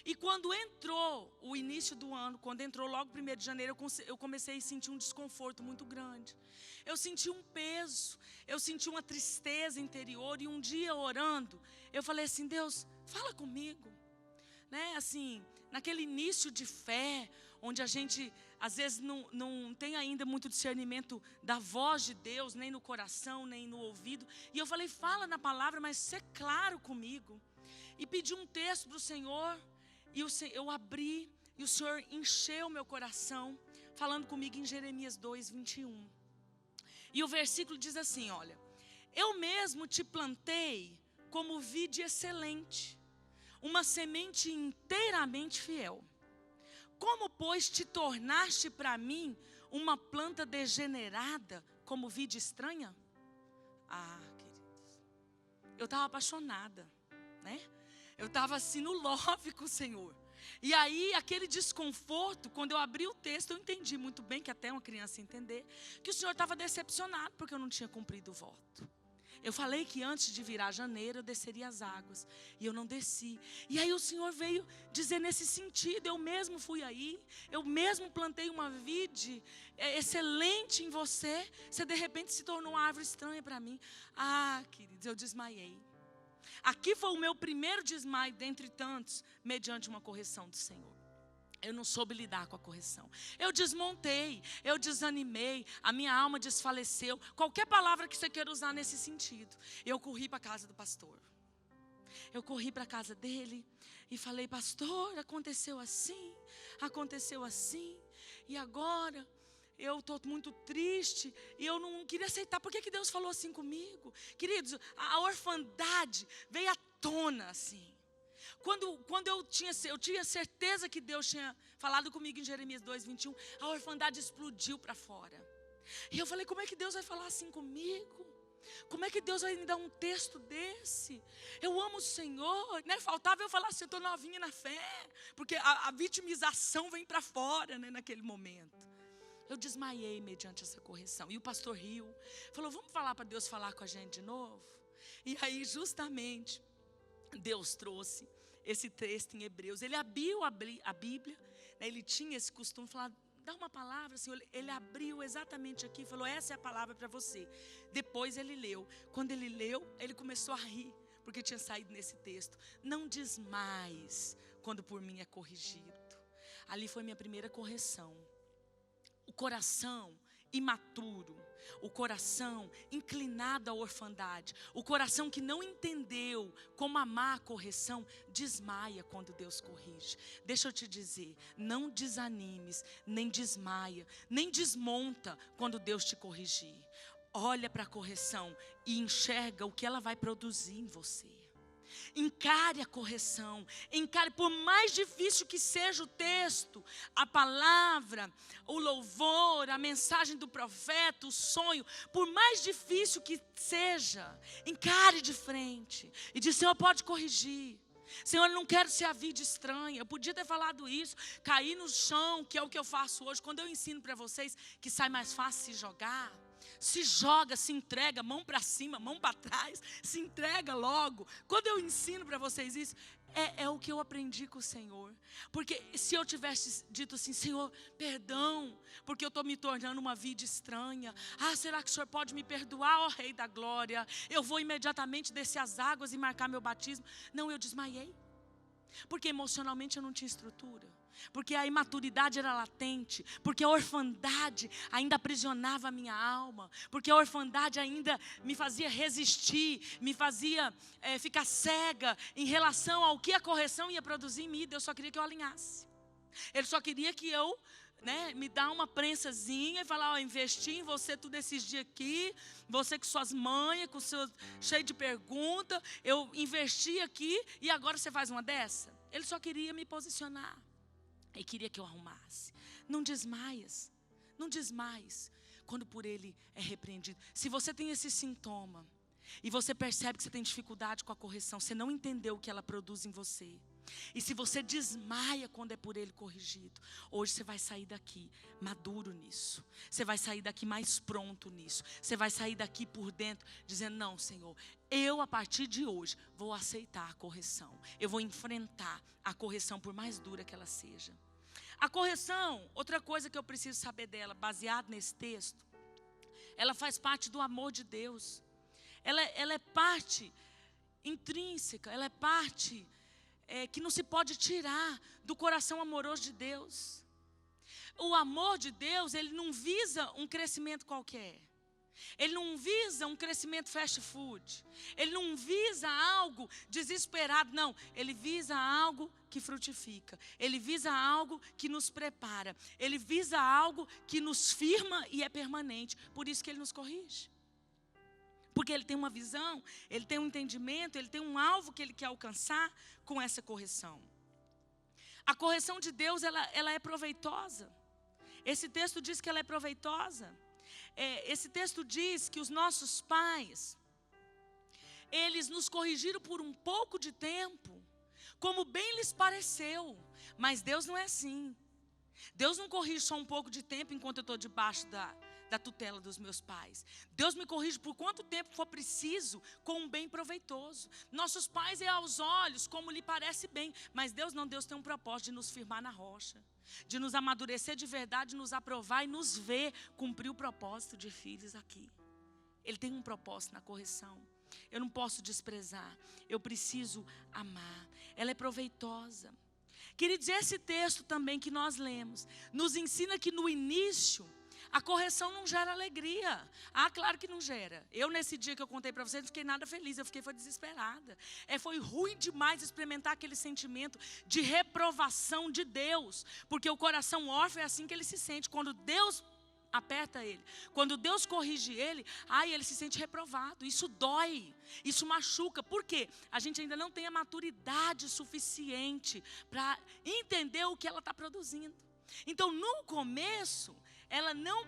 E quando entrou o início do ano, quando entrou logo 1º de janeiro, eu comecei a sentir um desconforto muito grande. Eu senti um peso, eu senti uma tristeza interior. E um dia orando, eu falei assim: Deus, fala comigo. Né? Assim, naquele início de fé, onde a gente às vezes não tem ainda muito discernimento da voz de Deus, nem no coração, nem no ouvido. E eu falei: fala na palavra, mas ser claro comigo. E pedi um texto para o Senhor. E eu abri, e o Senhor encheu meu coração, falando comigo em Jeremias 2:21. E o versículo diz assim: olha: eu mesmo te plantei como vide excelente, uma semente inteiramente fiel. Como, pois, te tornaste para mim uma planta degenerada, como vide estranha? Ah, queridos, eu estava apaixonada, né? Eu estava assim no love com o Senhor. E aí, aquele desconforto, quando eu abri o texto, eu entendi muito bem, que até uma criança entender, que o Senhor estava decepcionado, porque eu não tinha cumprido o voto. Eu falei que antes de virar janeiro, eu desceria as águas. E eu não desci. E aí o Senhor veio dizer nesse sentido: eu mesmo fui aí, eu mesmo plantei uma vide excelente em você. Você de repente se tornou uma árvore estranha para mim. Ah, queridos, eu desmaiei. Aqui foi o meu primeiro desmaio dentre tantos, mediante uma correção do Senhor. Eu não soube lidar com a correção. Eu desmontei, eu desanimei, a minha alma desfaleceu. Qualquer palavra que você queira usar nesse sentido. Eu corri para a casa do pastor. Eu corri para a casa dele e falei: pastor, aconteceu assim, e agora eu estou muito triste e eu não queria aceitar. Por que Deus falou assim comigo? Queridos, a orfandade veio à tona assim. Quando eu tinha certeza que Deus tinha falado comigo em Jeremias 2:21, a orfandade explodiu para fora. E eu falei: como é que Deus vai falar assim comigo? Como é que Deus vai me dar um texto desse? Eu amo o Senhor, né? Faltava eu falar assim: eu estou novinha na fé, porque a vitimização vem para fora, né, naquele momento. Eu desmaiei mediante essa correção. E o pastor riu, falou: vamos falar para Deus falar com a gente de novo? E aí justamente Deus trouxe esse texto em Hebreus. Ele abriu a Bíblia, né? Ele tinha esse costume de falar dá uma palavra, Senhor. Ele abriu exatamente aqui e falou, essa é a palavra para você. Depois ele leu. Quando ele leu, ele começou a rir, porque tinha saído nesse texto. Não desmais quando por mim é corrigido. Ali foi minha primeira correção. O coração imaturo, o coração inclinado à orfandade, o coração que não entendeu como amar a correção, desmaia quando Deus corrige. Deixa eu te dizer, não desanimes, nem desmaia, nem desmonta quando Deus te corrigir. Olha para a correção e enxerga o que ela vai produzir em você. Encare a correção, encare, por mais difícil que seja o texto, a palavra, o louvor, a mensagem do profeta, o sonho, por mais difícil que seja, encare de frente e diz, Senhor, pode corrigir. Senhor, eu não quero ser a vida estranha. Eu podia ter falado isso, cair no chão, que é o que eu faço hoje. Quando eu ensino para vocês que sai mais fácil se jogar, se joga, se entrega, mão para cima, mão para trás, se entrega logo. Quando eu ensino para vocês isso, é o que eu aprendi com o Senhor. Porque se eu tivesse dito assim, Senhor, perdão, porque eu estou me tornando uma vida estranha. Será que o Senhor pode me perdoar, ó Rei da Glória? Eu vou imediatamente descer as águas e marcar meu batismo. Não, eu desmaiei. Porque emocionalmente eu não tinha estrutura. Porque a imaturidade era latente, porque a orfandade ainda aprisionava a minha alma, porque a orfandade ainda me fazia resistir, me fazia ficar cega em relação ao que a correção ia produzir em mim. Deus só queria que eu alinhasse. Ele só queria que eu, me dar uma prensazinha e falar, investi em você tudo esses dias aqui, você com suas manhas, com seu cheio de pergunta, eu investi aqui e agora você faz uma dessa? Ele só queria me posicionar. E queria que eu arrumasse. Não desmaias. Não desmaies quando por ele é repreendido. Se você tem esse sintoma e você percebe que você tem dificuldade com a correção, você não entendeu o que ela produz em você. E se você desmaia quando é por ele corrigido, hoje você vai sair daqui maduro nisso. Você vai sair daqui mais pronto nisso. Você vai sair daqui por dentro dizendo, não, Senhor, eu a partir de hoje vou aceitar a correção. Eu vou enfrentar a correção por mais dura que ela seja. A correção, outra coisa que eu preciso saber dela, baseado nesse texto, ela faz parte do amor de Deus. Ela é parte intrínseca, ela é parte que não se pode tirar do coração amoroso de Deus. O amor de Deus, ele não visa um crescimento qualquer. Ele não visa um crescimento fast food. Ele não visa algo desesperado, não. Ele visa algo que frutifica. Ele visa algo que nos prepara. Ele visa algo que nos firma e é permanente. Por isso que ele nos corrige. Porque ele tem uma visão, ele tem um entendimento, ele tem um alvo que ele quer alcançar com essa correção. A correção de Deus, ela é proveitosa. Esse texto diz que ela é proveitosa. Esse texto diz que os nossos pais, eles nos corrigiram por um pouco de tempo, como bem lhes pareceu. Mas Deus não é assim. Deus não corrige só um pouco de tempo enquanto eu estou debaixo da tutela dos meus pais. Deus me corrige por quanto tempo for preciso, com um bem proveitoso. Nossos pais é aos olhos como lhe parece bem, mas Deus não. Deus tem um propósito de nos firmar na rocha, de nos amadurecer de verdade, nos aprovar e nos ver cumprir o propósito de filhos aqui. Ele tem um propósito na correção. Eu não posso desprezar, eu preciso amar. Ela é proveitosa. Queridos, esse texto também que nós lemos nos ensina que no início a correção não gera alegria. Claro que não gera. Eu, nesse dia que eu contei para vocês, não fiquei nada feliz. Eu foi desesperada. Foi ruim demais experimentar aquele sentimento de reprovação de Deus. Porque o coração órfão é assim que ele se sente. Quando Deus aperta ele, quando Deus corrige ele, ele se sente reprovado. Isso dói, isso machuca. Por quê? A gente ainda não tem a maturidade suficiente para entender o que ela está produzindo. Então, no começo, ela não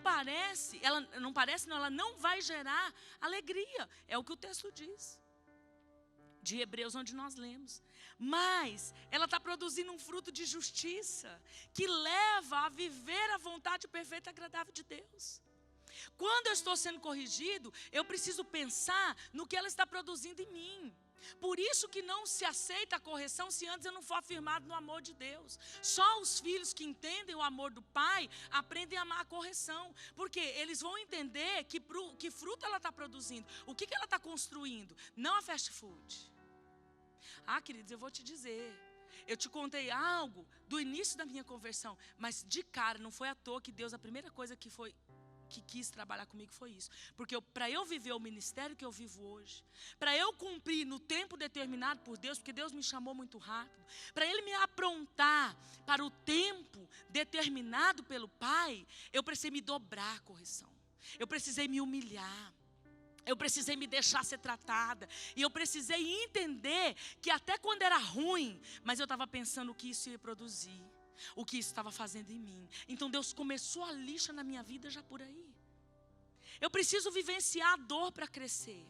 vai gerar alegria. É o que o texto diz, de Hebreus, onde nós lemos. Mas ela está produzindo um fruto de justiça, que leva a viver a vontade perfeita e agradável de Deus. Quando eu estou sendo corrigido, eu preciso pensar no que ela está produzindo em mim. Por isso que não se aceita a correção se antes eu não for afirmado no amor de Deus. Só os filhos que entendem o amor do pai aprendem a amar a correção. Porque eles vão entender que fruto ela está produzindo. O que ela está construindo. Não a fast food. Queridos, eu vou te dizer. Eu te contei algo do início da minha conversão. Mas de cara, não foi à toa que Deus, a primeira coisa que quis trabalhar comigo foi isso. Porque para eu viver o ministério que eu vivo hoje, para eu cumprir no tempo determinado por Deus, porque Deus me chamou muito rápido, para Ele me aprontar para o tempo determinado pelo Pai, eu precisei me dobrar à correção. Eu precisei me humilhar. Eu precisei me deixar ser tratada. E eu precisei entender que até quando era ruim, mas eu estava pensando o que isso ia produzir. O que isso estava fazendo em mim. Então Deus começou a lixa na minha vida já por aí. Eu preciso vivenciar a dor para crescer.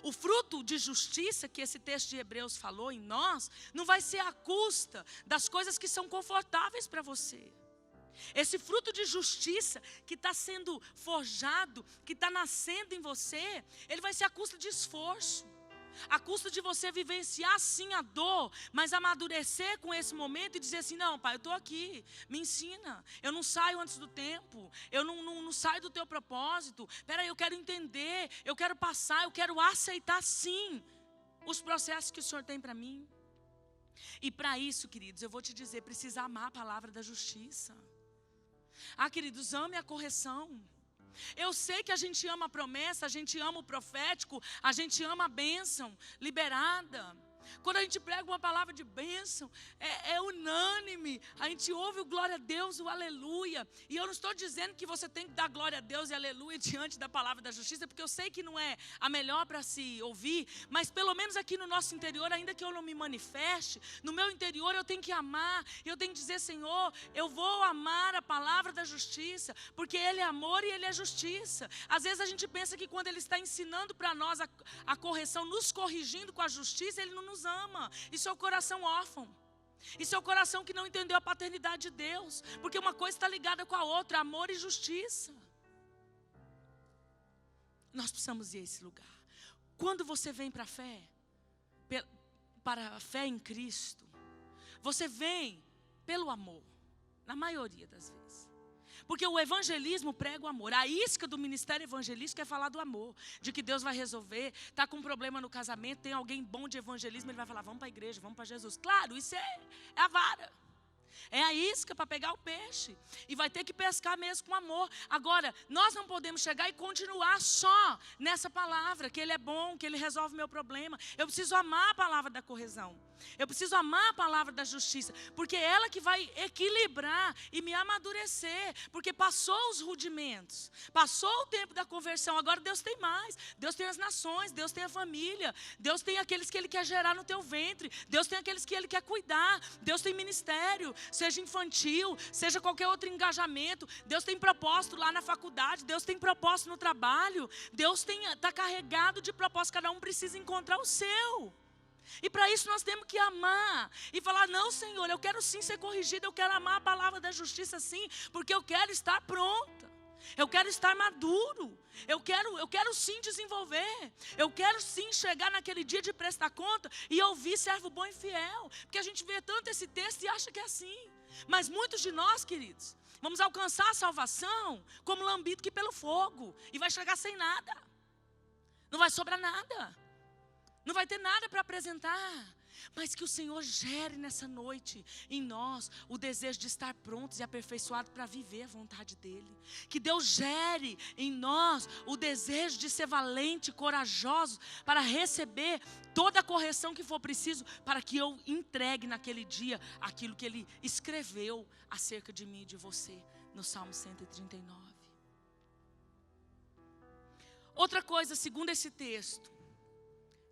O fruto de justiça que esse texto de Hebreus falou em nós, não vai ser à custa das coisas que são confortáveis para você. Esse fruto de justiça que está sendo forjado, que está nascendo em você, ele vai ser à custa de esforço. A custa de você vivenciar sim a dor, mas amadurecer com esse momento e dizer assim, não pai, eu estou aqui, me ensina. Eu não saio antes do tempo, eu não saio do teu propósito. Peraí, eu quero entender, eu quero passar, eu quero aceitar sim os processos que o Senhor tem para mim. E para isso, queridos, eu vou te dizer, precisa amar a palavra da justiça. Queridos, ame a correção. Eu sei que a gente ama a promessa, a gente ama o profético, a gente ama a bênção liberada. Quando a gente prega uma palavra de bênção, é unânime. A gente ouve o glória a Deus, o aleluia. E eu não estou dizendo que você tem que dar glória a Deus e aleluia diante da palavra da justiça, porque eu sei que não é a melhor para se ouvir. Mas pelo menos aqui no nosso interior, ainda que eu não me manifeste, no meu interior eu tenho que amar. Eu tenho que dizer, Senhor, eu vou amar a palavra da justiça, porque Ele é amor e Ele é justiça. Às vezes a gente pensa que quando Ele está ensinando para nós a correção, nos corrigindo com a justiça, Ele não nos ama. Isso é o coração órfão. Isso é o coração que não entendeu a paternidade de Deus. Porque uma coisa está ligada com a outra, amor e justiça. Nós precisamos ir a esse lugar. Quando você vem para a fé, para a fé em Cristo, você vem pelo amor, na maioria das vezes. Porque o evangelismo prega o amor. A isca do ministério evangelístico é falar do amor. De que Deus vai resolver. Está com um problema no casamento, tem alguém bom de evangelismo, ele vai falar, vamos para a igreja, vamos para Jesus. Claro, isso é a vara. É a isca para pegar o peixe. E vai ter que pescar mesmo com amor. Agora, nós não podemos chegar e continuar só nessa palavra. Que Ele é bom, que Ele resolve o meu problema. Eu preciso amar a palavra da correção. Eu preciso amar a palavra da justiça. Porque é ela que vai equilibrar e me amadurecer. Porque passou os rudimentos. Passou o tempo da conversão. Agora Deus tem mais. Deus tem as nações. Deus tem a família. Deus tem aqueles que Ele quer gerar no teu ventre. Deus tem aqueles que Ele quer cuidar. Deus tem ministério. Seja infantil, seja qualquer outro engajamento. Deus tem propósito lá na faculdade. Deus tem propósito no trabalho. Deus está carregado de propósito. Cada um precisa encontrar o seu. E para isso nós temos que amar. E falar, não Senhor, eu quero sim ser corrigido. Eu quero amar a palavra da justiça sim. Porque eu quero estar pronta. Eu quero estar maduro. Eu quero sim desenvolver. Eu quero sim chegar naquele dia de prestar conta e ouvir servo bom e fiel. Porque a gente vê tanto esse texto e acha que é assim. Mas muitos de nós, queridos, vamos alcançar a salvação como lambido que pelo fogo. E vai chegar sem nada. Não vai sobrar nada. Não vai ter nada para apresentar. Mas que o Senhor gere nessa noite em nós o desejo de estar prontos e aperfeiçoados para viver a vontade dEle. Que Deus gere em nós o desejo de ser valente e corajoso para receber toda a correção que for preciso, para que eu entregue naquele dia aquilo que Ele escreveu acerca de mim e de você no Salmo 139. Outra coisa, segundo esse texto,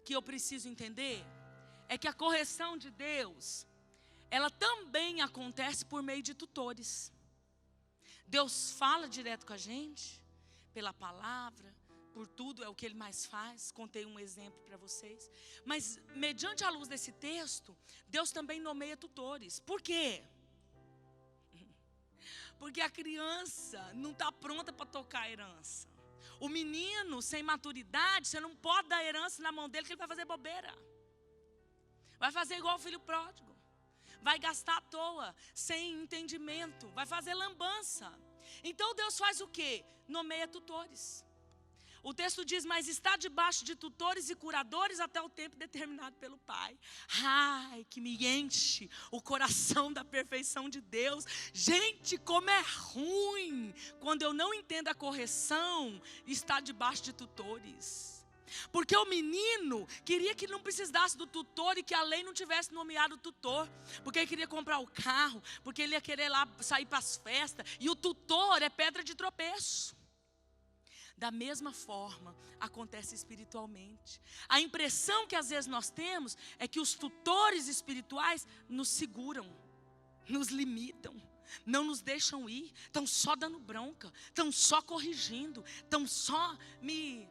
que eu preciso entender é que a correção de Deus, ela também acontece por meio de tutores. Deus fala direto com a gente, pela palavra, por tudo, é o que Ele mais faz. Contei um exemplo para vocês. Mas, mediante a luz desse texto, Deus também nomeia tutores. Por quê? Porque a criança não está pronta para tocar a herança. O menino sem maturidade, você não pode dar herança na mão dele, que ele vai fazer bobeira. Vai fazer igual o filho pródigo. Vai gastar à toa, sem entendimento. Vai fazer lambança. Então Deus faz o quê? Nomeia tutores. O texto diz, mas está debaixo de tutores e curadores até o tempo determinado pelo Pai. Ai, que me enche o coração da perfeição de Deus. Gente, como é ruim quando eu não entendo a correção e está debaixo de tutores. Porque o menino queria que não precisasse do tutor e que a lei não tivesse nomeado o tutor. Porque ele queria comprar o carro, porque ele ia querer lá sair para as festas. E o tutor é pedra de tropeço. Da mesma forma, acontece espiritualmente. A impressão que às vezes nós temos é que os tutores espirituais nos seguram, nos limitam, não nos deixam ir, estão só dando bronca, estão só corrigindo, estão só me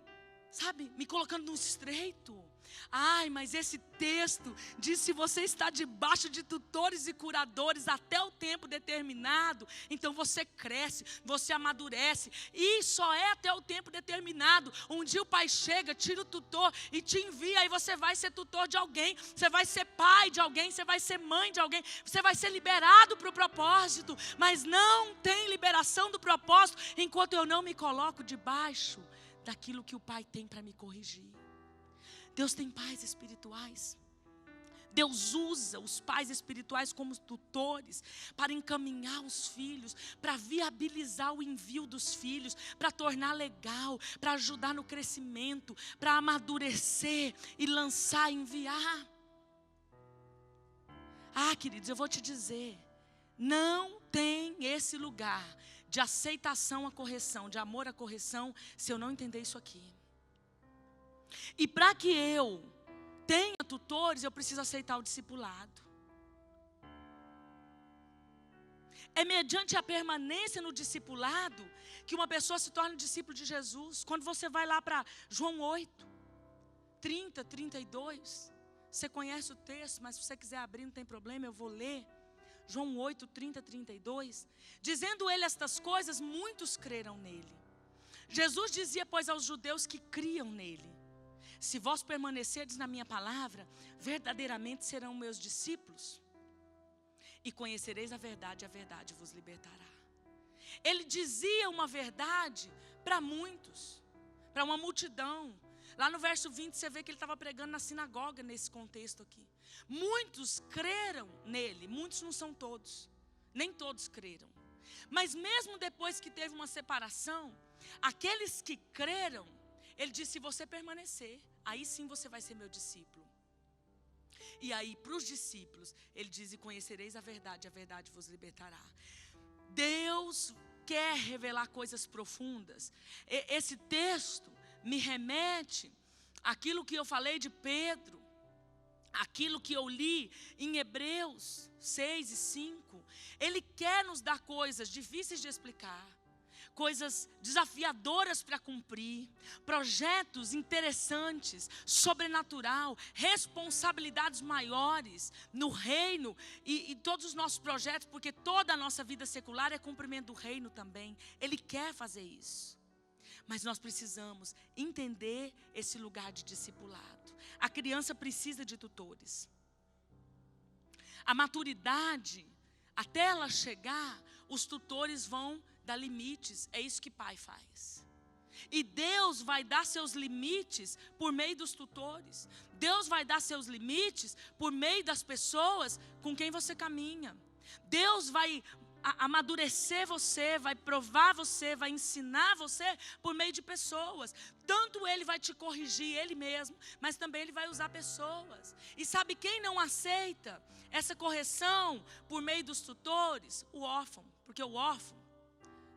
colocando no estreito. Ai, mas esse texto diz, se você está debaixo de tutores e curadores até o tempo determinado, então você cresce, você amadurece, e só é até o tempo determinado. Um dia o pai chega, tira o tutor e te envia, aí você vai ser tutor de alguém, você vai ser pai de alguém, você vai ser mãe de alguém, você vai ser liberado para o propósito, mas não tem liberação do propósito enquanto eu não me coloco debaixo daquilo que o Pai tem para me corrigir. Deus tem pais espirituais. Deus usa os pais espirituais como tutores para encaminhar os filhos, para viabilizar o envio dos filhos, para tornar legal, para ajudar no crescimento, para amadurecer e lançar, enviar. Ah, queridos, eu vou te dizer, não tem esse lugar de aceitação à correção, de amor à correção, se eu não entender isso aqui. E para que eu tenha tutores, eu preciso aceitar o discipulado. É mediante a permanência no discipulado que uma pessoa se torna discípulo de Jesus. Quando você vai lá para João 8, 30, 32, você conhece o texto, mas se você quiser abrir não tem problema, eu vou ler. João 8, 30, 32. Dizendo ele estas coisas, muitos creram nele. Jesus dizia, pois, aos judeus que criam nele: se vós permanecerdes na minha palavra, verdadeiramente serão meus discípulos, e conhecereis a verdade vos libertará. Ele dizia uma verdade para muitos, para uma multidão. Lá no verso 20 você vê que ele estava pregando na sinagoga nesse contexto aqui. Muitos creram nele, muitos não são todos, nem todos creram. Mas mesmo depois que teve uma separação, aqueles que creram, ele disse, se você permanecer, aí sim você vai ser meu discípulo. E aí para os discípulos, ele diz, e conhecereis a verdade vos libertará. Deus quer revelar coisas profundas. Esse texto me remete àquilo que eu falei de Pedro, aquilo que eu li em Hebreus 6 e 5. Ele quer nos dar coisas difíceis de explicar, coisas desafiadoras para cumprir, projetos interessantes, sobrenatural, responsabilidades maiores no reino e todos os nossos projetos, porque toda a nossa vida secular é cumprimento do reino também. Ele quer fazer isso. Mas nós precisamos entender esse lugar de discipulado. A criança precisa de tutores. A maturidade, até ela chegar, os tutores vão dar limites. É isso que pai faz. E Deus vai dar seus limites por meio dos tutores. Deus vai dar seus limites por meio das pessoas com quem você caminha. Deus vai amadurecer você, vai provar você, vai ensinar você por meio de pessoas. Tanto ele vai te corrigir, ele mesmo, mas também ele vai usar pessoas. E sabe quem não aceita essa correção por meio dos tutores? O órfão, porque o órfão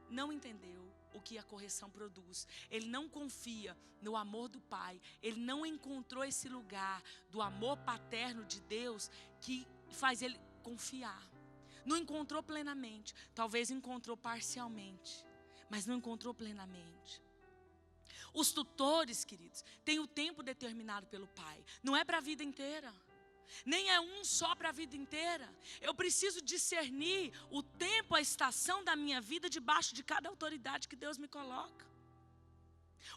não entendeu o que a correção produz. Ele não confia no amor do Pai. Ele não encontrou esse lugar do amor paterno de Deus que faz ele confiar. Não encontrou plenamente. Talvez encontrou parcialmente, mas não encontrou plenamente. Os tutores, queridos, têm o tempo determinado pelo Pai. Não é para a vida inteira. Nem é um só para a vida inteira. Eu preciso discernir o tempo, a estação da minha vida debaixo de cada autoridade que Deus me coloca.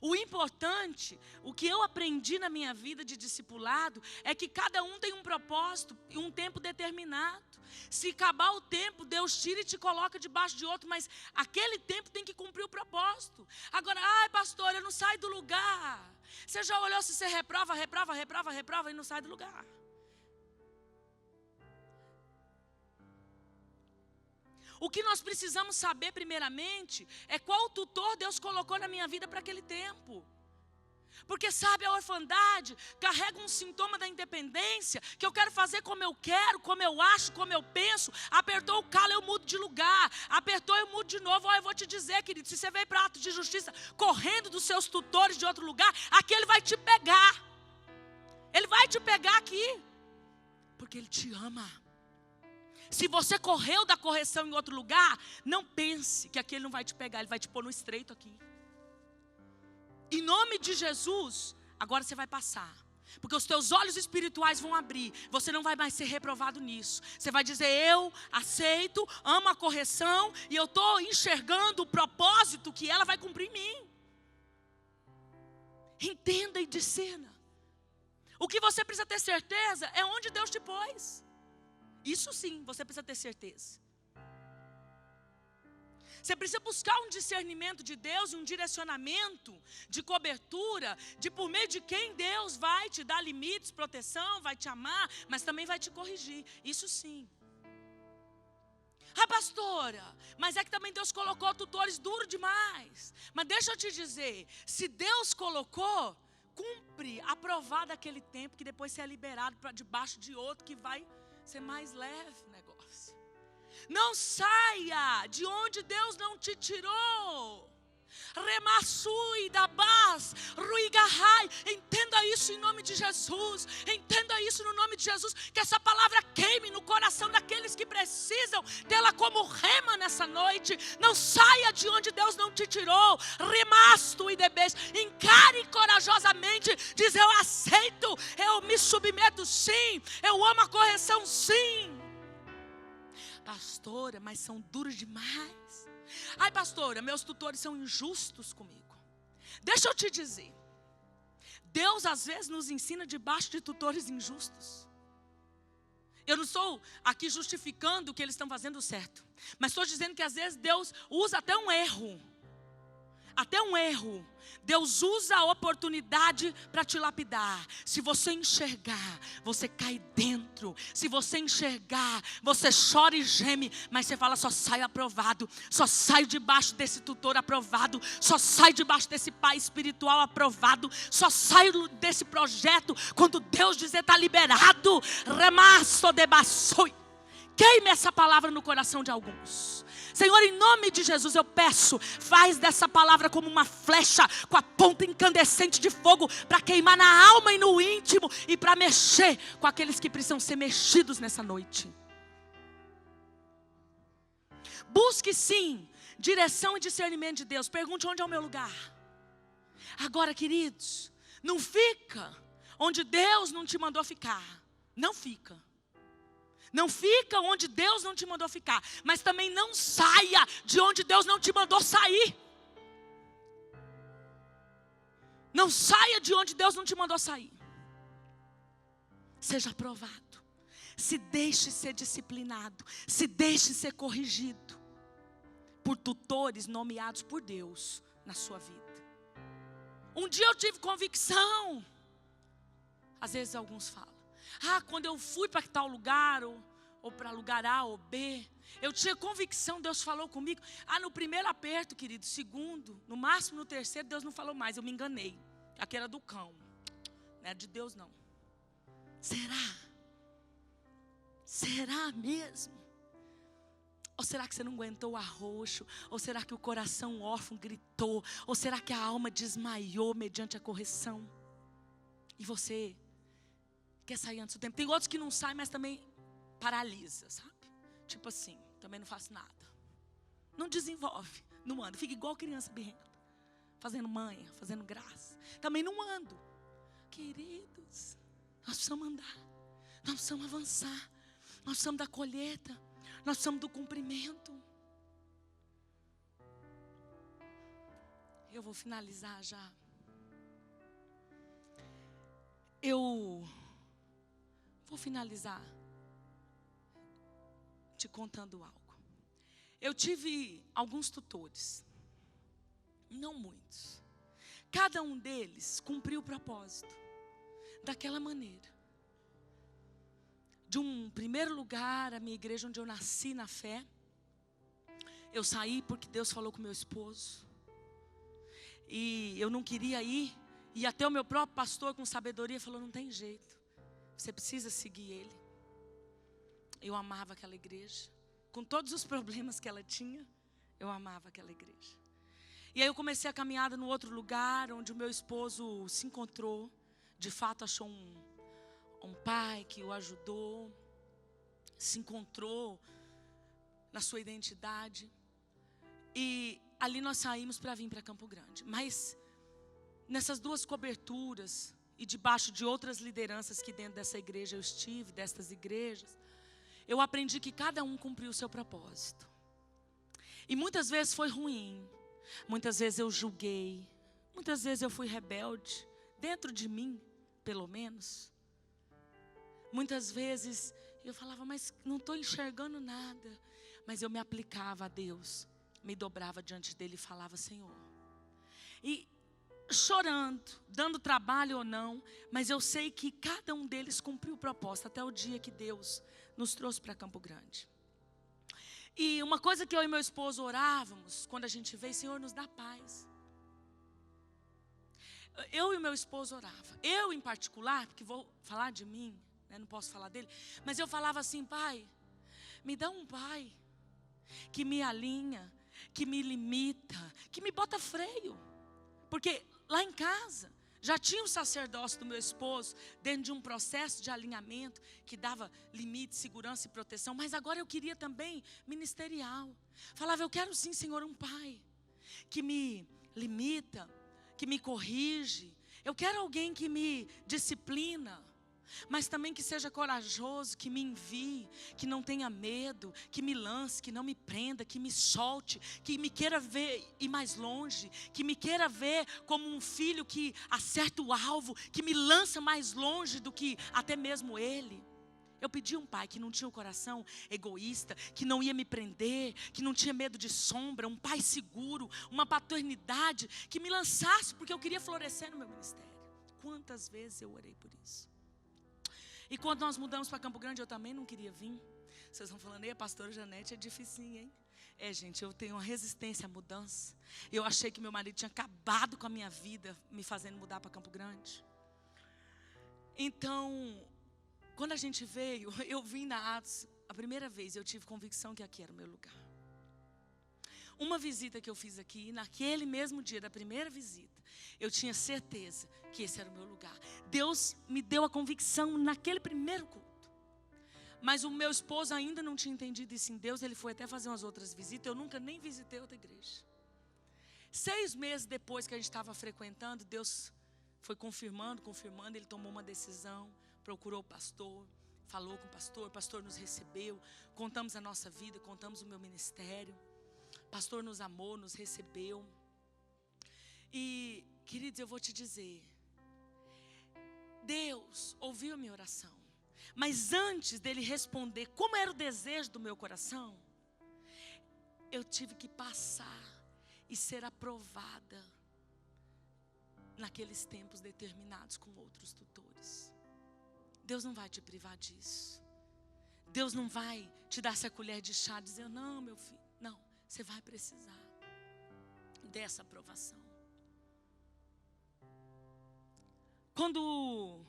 O importante, o que eu aprendi na minha vida de discipulado, é que cada um tem um propósito e um tempo determinado. Se acabar o tempo, Deus tira e te coloca debaixo de outro, mas aquele tempo tem que cumprir o propósito. Agora, ai pastor, eu não saio do lugar. Você já olhou se você reprova e não sai do lugar? O que nós precisamos saber primeiramente é qual tutor Deus colocou na minha vida para aquele tempo. Porque sabe, a orfandade carrega um sintoma da independência, que eu quero fazer como eu quero, como eu acho, como eu penso. Apertou o calo, eu mudo de lugar. Apertou, eu mudo de novo. Olha, eu vou te dizer, querido, se você veio para ato de justiça correndo dos seus tutores de outro lugar, aqui ele vai te pegar. Ele vai te pegar aqui, porque ele te ama. Se você correu da correção em outro lugar, não pense que aquele não vai te pegar, ele vai te pôr no estreito aqui. Em nome de Jesus, agora você vai passar. Porque os teus olhos espirituais vão abrir. Você não vai mais ser reprovado nisso. Você vai dizer, eu aceito, amo a correção e eu estou enxergando o propósito que ela vai cumprir em mim. Entenda e discerna. O que você precisa ter certeza é onde Deus te pôs. Isso sim, você precisa ter certeza. Você precisa buscar um discernimento de Deus e um direcionamento de cobertura, de por meio de quem Deus vai te dar limites, proteção, vai te amar, mas também vai te corrigir. Isso sim. Ah, pastora, mas é que também Deus colocou tutores duros demais. Mas deixa eu te dizer, se Deus colocou, cumpre, aprovar daquele tempo, que depois você é liberado para debaixo de outro que vai ser mais leve o negócio. Não saia de onde Deus não te tirou. Remassui da base, ruigarrai. Entenda isso em nome de Jesus. Entenda isso no nome de Jesus. Que essa palavra queime no coração daqueles que precisam dela como rema nessa noite. Não saia de onde Deus não te tirou. Remasto e debes. Encare corajosamente. Diz, eu aceito, eu me submeto sim. Eu amo a correção sim. Pastora, mas são duros demais. Ai, pastora, meus tutores são injustos comigo. Deixa eu te dizer, Deus às vezes nos ensina debaixo de tutores injustos. Eu não estou aqui justificando que eles estão fazendo certo, mas estou dizendo que às vezes Deus usa até um erro. Até um erro. Deus usa a oportunidade para te lapidar. Se você enxergar, você cai dentro. Se você enxergar, você chora e geme, mas você fala, só saio aprovado. Só saio debaixo desse tutor aprovado. Só saio debaixo desse pai espiritual aprovado. Só saio desse projeto quando Deus dizer está liberado. Remasso de baçoi. Queime essa palavra no coração de alguns. Senhor, em nome de Jesus eu peço, faz dessa palavra como uma flecha com a ponta incandescente de fogo para queimar na alma e no íntimo e para mexer com aqueles que precisam ser mexidos nessa noite. Busque sim direção e discernimento de Deus. Pergunte onde é o meu lugar. Agora, queridos, não fica onde Deus não te mandou ficar. Não fica. Não fica onde Deus não te mandou ficar. Mas também não saia de onde Deus não te mandou sair. Não saia de onde Deus não te mandou sair. Seja aprovado. Se deixe ser disciplinado. Se deixe ser corrigido. Por tutores nomeados por Deus na sua vida. Um dia eu tive convicção. Às vezes alguns falam. Quando eu fui para tal lugar, ou para lugar A ou B, eu tinha convicção, Deus falou comigo. No primeiro aperto, querido, segundo, no máximo no terceiro, Deus não falou mais, eu me enganei. Aquele era do cão, não é de Deus não. Será? Será mesmo? Ou será que você não aguentou o arroxo? Ou será que o coração órfão gritou? Ou será que a alma desmaiou mediante a correção? E você quer sair antes do tempo? Tem outros que não saem, mas também paralisa, sabe? Tipo assim, também não faço nada. Não desenvolve, não anda. Fica igual criança birrenta, fazendo manha, fazendo graça. Também não ando. Queridos, nós precisamos andar. Nós precisamos avançar. Nós precisamos da colheita. Nós precisamos do cumprimento. Eu vou finalizar já. Eu vou finalizar te contando algo. Eu tive alguns tutores, não muitos. Cada um deles cumpriu o propósito daquela maneira. De um primeiro lugar, a minha igreja onde eu nasci na fé, eu saí porque Deus falou com meu esposo. E eu não queria ir. E até o meu próprio pastor, com sabedoria, falou: não tem jeito, você precisa seguir ele. Eu amava aquela igreja. Com todos os problemas que ela tinha, eu amava aquela igreja. E aí eu comecei a caminhada no outro lugar, onde o meu esposo se encontrou. De fato achou um pai que o ajudou. Se encontrou na sua identidade. E ali nós saímos para vir para Campo Grande. Mas nessas duas coberturas e debaixo de outras lideranças que dentro dessa igreja eu estive, destas igrejas, eu aprendi que cada um cumpriu o seu propósito. E muitas vezes foi ruim. Muitas vezes eu julguei. Muitas vezes eu fui rebelde. Dentro de mim, pelo menos. Muitas vezes eu falava: mas não estou enxergando nada. Mas eu me aplicava a Deus. Me dobrava diante dele e falava: Senhor. E chorando, dando trabalho ou não, mas eu sei que cada um deles cumpriu o propósito. Até o dia que Deus nos trouxe para Campo Grande. E uma coisa que eu e meu esposo orávamos, quando a gente veio: Senhor, nos dá paz. Eu e meu esposo orava. Eu em particular, porque vou falar de mim, né, não posso falar dele, mas eu falava assim: Pai, me dá um pai que me alinha, que me limita, que me bota freio. Porque lá em casa já tinha o sacerdócio do meu esposo, dentro de um processo de alinhamento, que dava limite, segurança e proteção. Mas agora eu queria também ministerial. Falava: eu quero sim, Senhor, um pai que me limita, que me corrige. Eu quero alguém que me disciplina, mas também que seja corajoso, que me envie, que não tenha medo, que me lance, que não me prenda, que me solte, que me queira ver ir mais longe, que me queira ver como um filho que acerta o alvo, que me lança mais longe do que até mesmo ele. Eu pedi um pai que não tinha um coração egoísta, que não ia me prender, que não tinha medo de sombra, um pai seguro, uma paternidade que me lançasse, porque eu queria florescer no meu ministério. Quantas vezes eu orei por isso. E quando nós mudamos para Campo Grande, eu também não queria vir. Vocês estão falando: a pastora Janete é dificinho, hein? Gente, eu tenho uma resistência à mudança. Eu achei que meu marido tinha acabado com a minha vida, me fazendo mudar para Campo Grande. Então, quando a gente veio, eu vim na Atos, a primeira vez eu tive convicção que aqui era o meu lugar. Uma visita que eu fiz aqui, naquele mesmo dia da primeira visita, eu tinha certeza que esse era o meu lugar. Deus me deu a convicção naquele primeiro culto. Mas o meu esposo ainda não tinha entendido isso em Deus. Ele foi até fazer umas outras visitas. Eu nunca nem visitei outra igreja. 6 meses depois que a gente estava frequentando, Deus foi confirmando. Ele tomou uma decisão, procurou o pastor, falou com o pastor nos recebeu, contamos a nossa vida, contamos o meu ministério. O pastor nos amou, nos recebeu. E, queridos, eu vou te dizer, Deus ouviu a minha oração. Mas antes dele responder como era o desejo do meu coração, eu tive que passar e ser aprovada naqueles tempos determinados com outros tutores. Deus não vai te privar disso. Deus não vai te dar essa colher de chá e dizer: não, meu filho, não, você vai precisar dessa aprovação. Quando,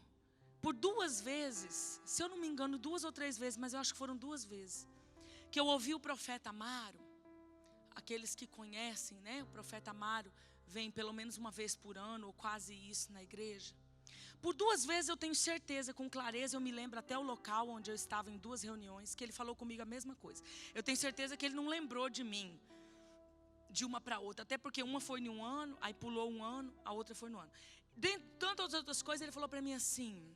por 2 vezes, se eu não me engano, 2 ou 3 vezes, mas eu acho que foram 2 vezes, que eu ouvi o profeta Amaro. Aqueles que conhecem, né? O profeta Amaro vem pelo menos uma vez por ano, ou quase isso, na igreja. Por 2 vezes eu tenho certeza, com clareza, eu me lembro até o local onde eu estava em 2 reuniões, que ele falou comigo a mesma coisa. Eu tenho certeza que ele não lembrou de mim, de uma para outra, até porque uma foi em um ano, aí pulou um ano, a outra foi no ano. Dentre tantas outras coisas, ele falou para mim assim: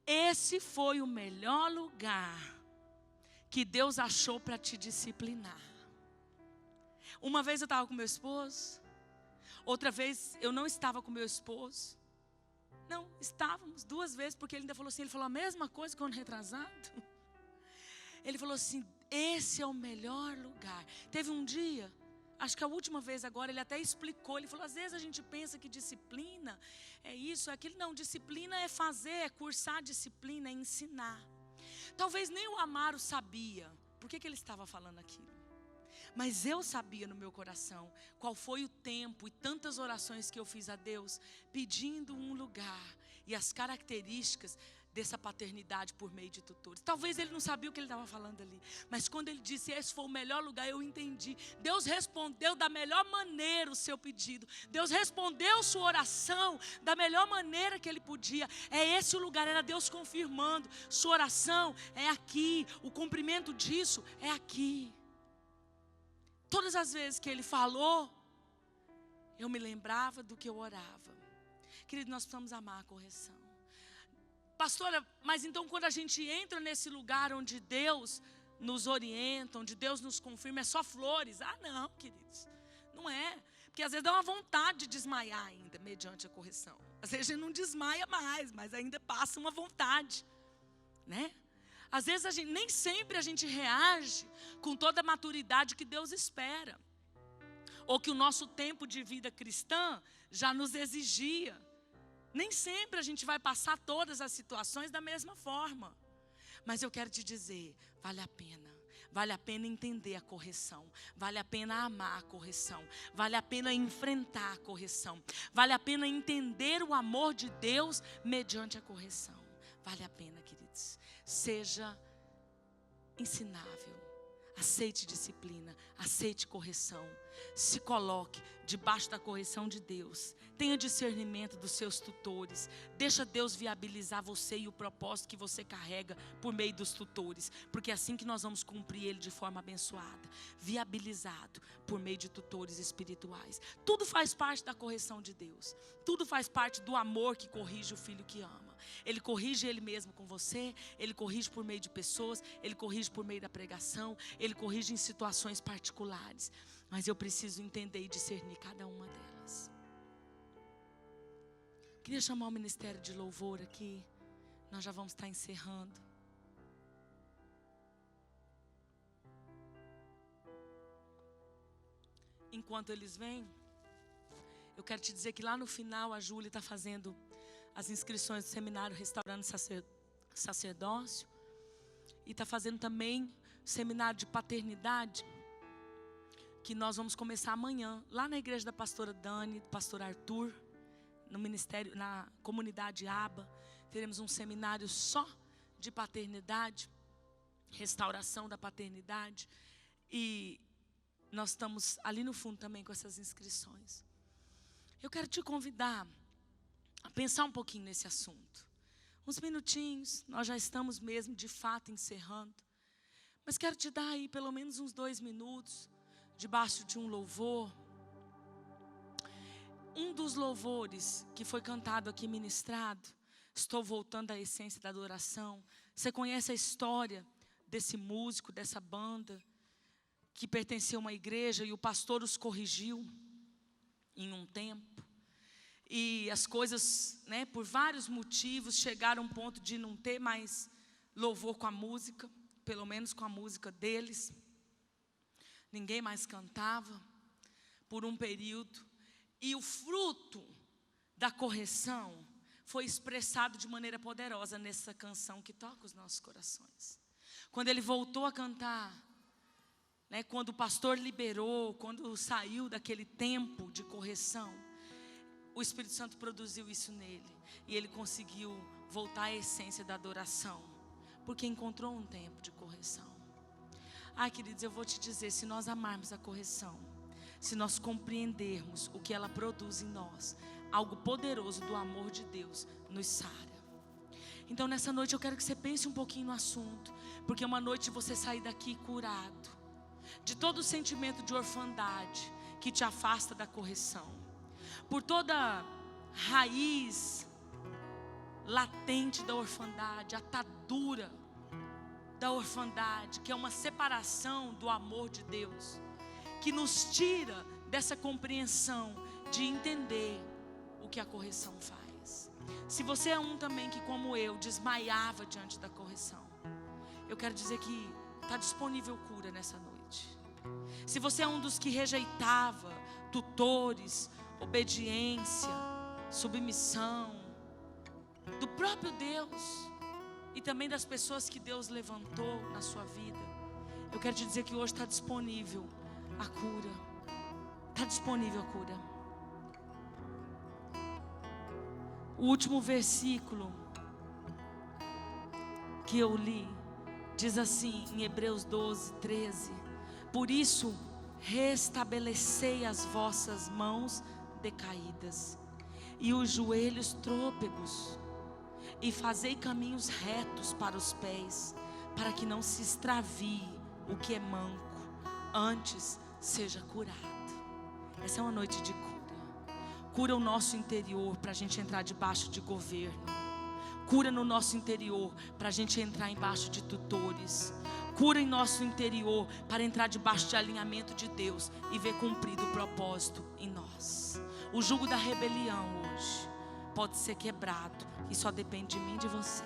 esse foi o melhor lugar que Deus achou para te disciplinar. Uma vez eu estava com meu esposo, Outra vez eu não estava com meu esposo. Não, estávamos 2 vezes, porque ele ainda falou assim, ele falou a mesma coisa que o ano retrasado. Ele falou assim, esse é o melhor lugar. Teve um dia, acho que a última vez agora, ele até explicou, ele falou, às vezes a gente pensa que disciplina é isso, é aquilo. Não, disciplina é fazer, é cursar disciplina, é ensinar. Talvez nem o Amaro sabia por que ele estava falando aquilo. Mas eu sabia no meu coração qual foi o tempo e tantas orações que eu fiz a Deus, pedindo um lugar e as características dessa paternidade por meio de tutores. Talvez ele não sabia o que ele estava falando ali, mas quando ele disse, esse foi o melhor lugar, eu entendi. Deus respondeu da melhor maneira o seu pedido. Deus respondeu sua oração da melhor maneira que ele podia. É esse o lugar, era Deus confirmando. Sua oração é aqui, o cumprimento disso é aqui. Todas as vezes que ele falou, eu me lembrava do que eu orava. Querido, nós precisamos amar a correção. Pastora, mas então quando a gente entra nesse lugar onde Deus nos orienta, onde Deus nos confirma, é só flores? Ah, não, queridos, não é. Porque às vezes dá uma vontade de desmaiar ainda, mediante a correção. Às vezes a gente não desmaia mais, mas ainda passa uma vontade, né? Às vezes nem sempre a gente reage com toda a maturidade que Deus espera. Ou que o nosso tempo de vida cristã já nos exigia. Nem sempre a gente vai passar todas as situações da mesma forma. Mas eu quero te dizer, vale a pena. Vale a pena entender a correção. Vale a pena amar a correção. Vale a pena enfrentar a correção. Vale a pena entender o amor de Deus mediante a correção. Vale a pena, queridos. Seja ensinável. Aceite disciplina. Aceite correção. Se coloque debaixo da correção de Deus. Tenha discernimento dos seus tutores. Deixa Deus viabilizar você e o propósito que você carrega por meio dos tutores. Porque é assim que nós vamos cumprir ele de forma abençoada. Viabilizado por meio de tutores espirituais. Tudo faz parte da correção de Deus. Tudo faz parte do amor que corrige o filho que ama. Ele corrige ele mesmo com você. Ele corrige por meio de pessoas. Ele corrige por meio da pregação. Ele corrige em situações particulares. Mas eu preciso entender e discernir cada uma delas. Queria chamar o ministério de louvor aqui. Nós já vamos estar encerrando. Enquanto eles vêm, eu quero te dizer que lá no final a Júlia está fazendo as inscrições do seminário Restaurando Sacerdócio. E está fazendo também o seminário de paternidade, que nós vamos começar amanhã, lá na igreja da pastora Dani, do pastor Arthur, no ministério, na comunidade Aba. Teremos um seminário só de paternidade, restauração da paternidade. E nós estamos ali no fundo também com essas inscrições. Eu quero te convidar a pensar um pouquinho nesse assunto. Uns minutinhos, nós já estamos mesmo de fato encerrando. Mas quero te dar aí pelo menos uns 2 minutos, debaixo de um louvor. Um dos louvores que foi cantado aqui, ministrado, estou voltando à essência da adoração. Você conhece a história desse músico, dessa banda, que pertencia a uma igreja e o pastor os corrigiu em um tempo. E as coisas, né, por vários motivos, chegaram a um ponto de não ter mais louvor com a música, pelo menos com a música deles. Ninguém mais cantava por um período. E o fruto da correção foi expressado de maneira poderosa nessa canção que toca os nossos corações. Quando ele voltou a cantar, né, quando o pastor liberou, quando saiu daquele tempo de correção, o Espírito Santo produziu isso nele. E ele conseguiu voltar à essência da adoração, porque encontrou um tempo de correção. Queridos, eu vou te dizer, se nós amarmos a correção, se nós compreendermos o que ela produz em nós, algo poderoso do amor de Deus nos sara. Então nessa noite eu quero que você pense um pouquinho no assunto, porque é uma noite de você sair daqui curado de todo o sentimento de orfandade que te afasta da correção, por toda raiz latente da orfandade, atadura da orfandade, que é uma separação do amor de Deus, que nos tira dessa compreensão de entender o que a correção faz. Se você é um também que, como eu, desmaiava diante da correção, eu quero dizer que está disponível cura nessa noite. Se você é um dos que rejeitava tutores, obediência, submissão do próprio Deus e também das pessoas que Deus levantou na sua vida, eu quero te dizer que hoje está disponível a cura. Está disponível a cura. O último versículo que eu li diz assim, em Hebreus 12, 13: por isso restabelecei as vossas mãos decaídas e os joelhos trôpegos, e fazei caminhos retos para os pés, para que não se extravie o que é manco, antes seja curado. Essa é uma noite de cura. Cura o nosso interior para a gente entrar debaixo de governo. Cura no nosso interior para a gente entrar embaixo de tutores. Cura em nosso interior para entrar debaixo de alinhamento de Deus e ver cumprido o propósito em nós. O jugo da rebelião hoje pode ser quebrado e só depende de mim e de você.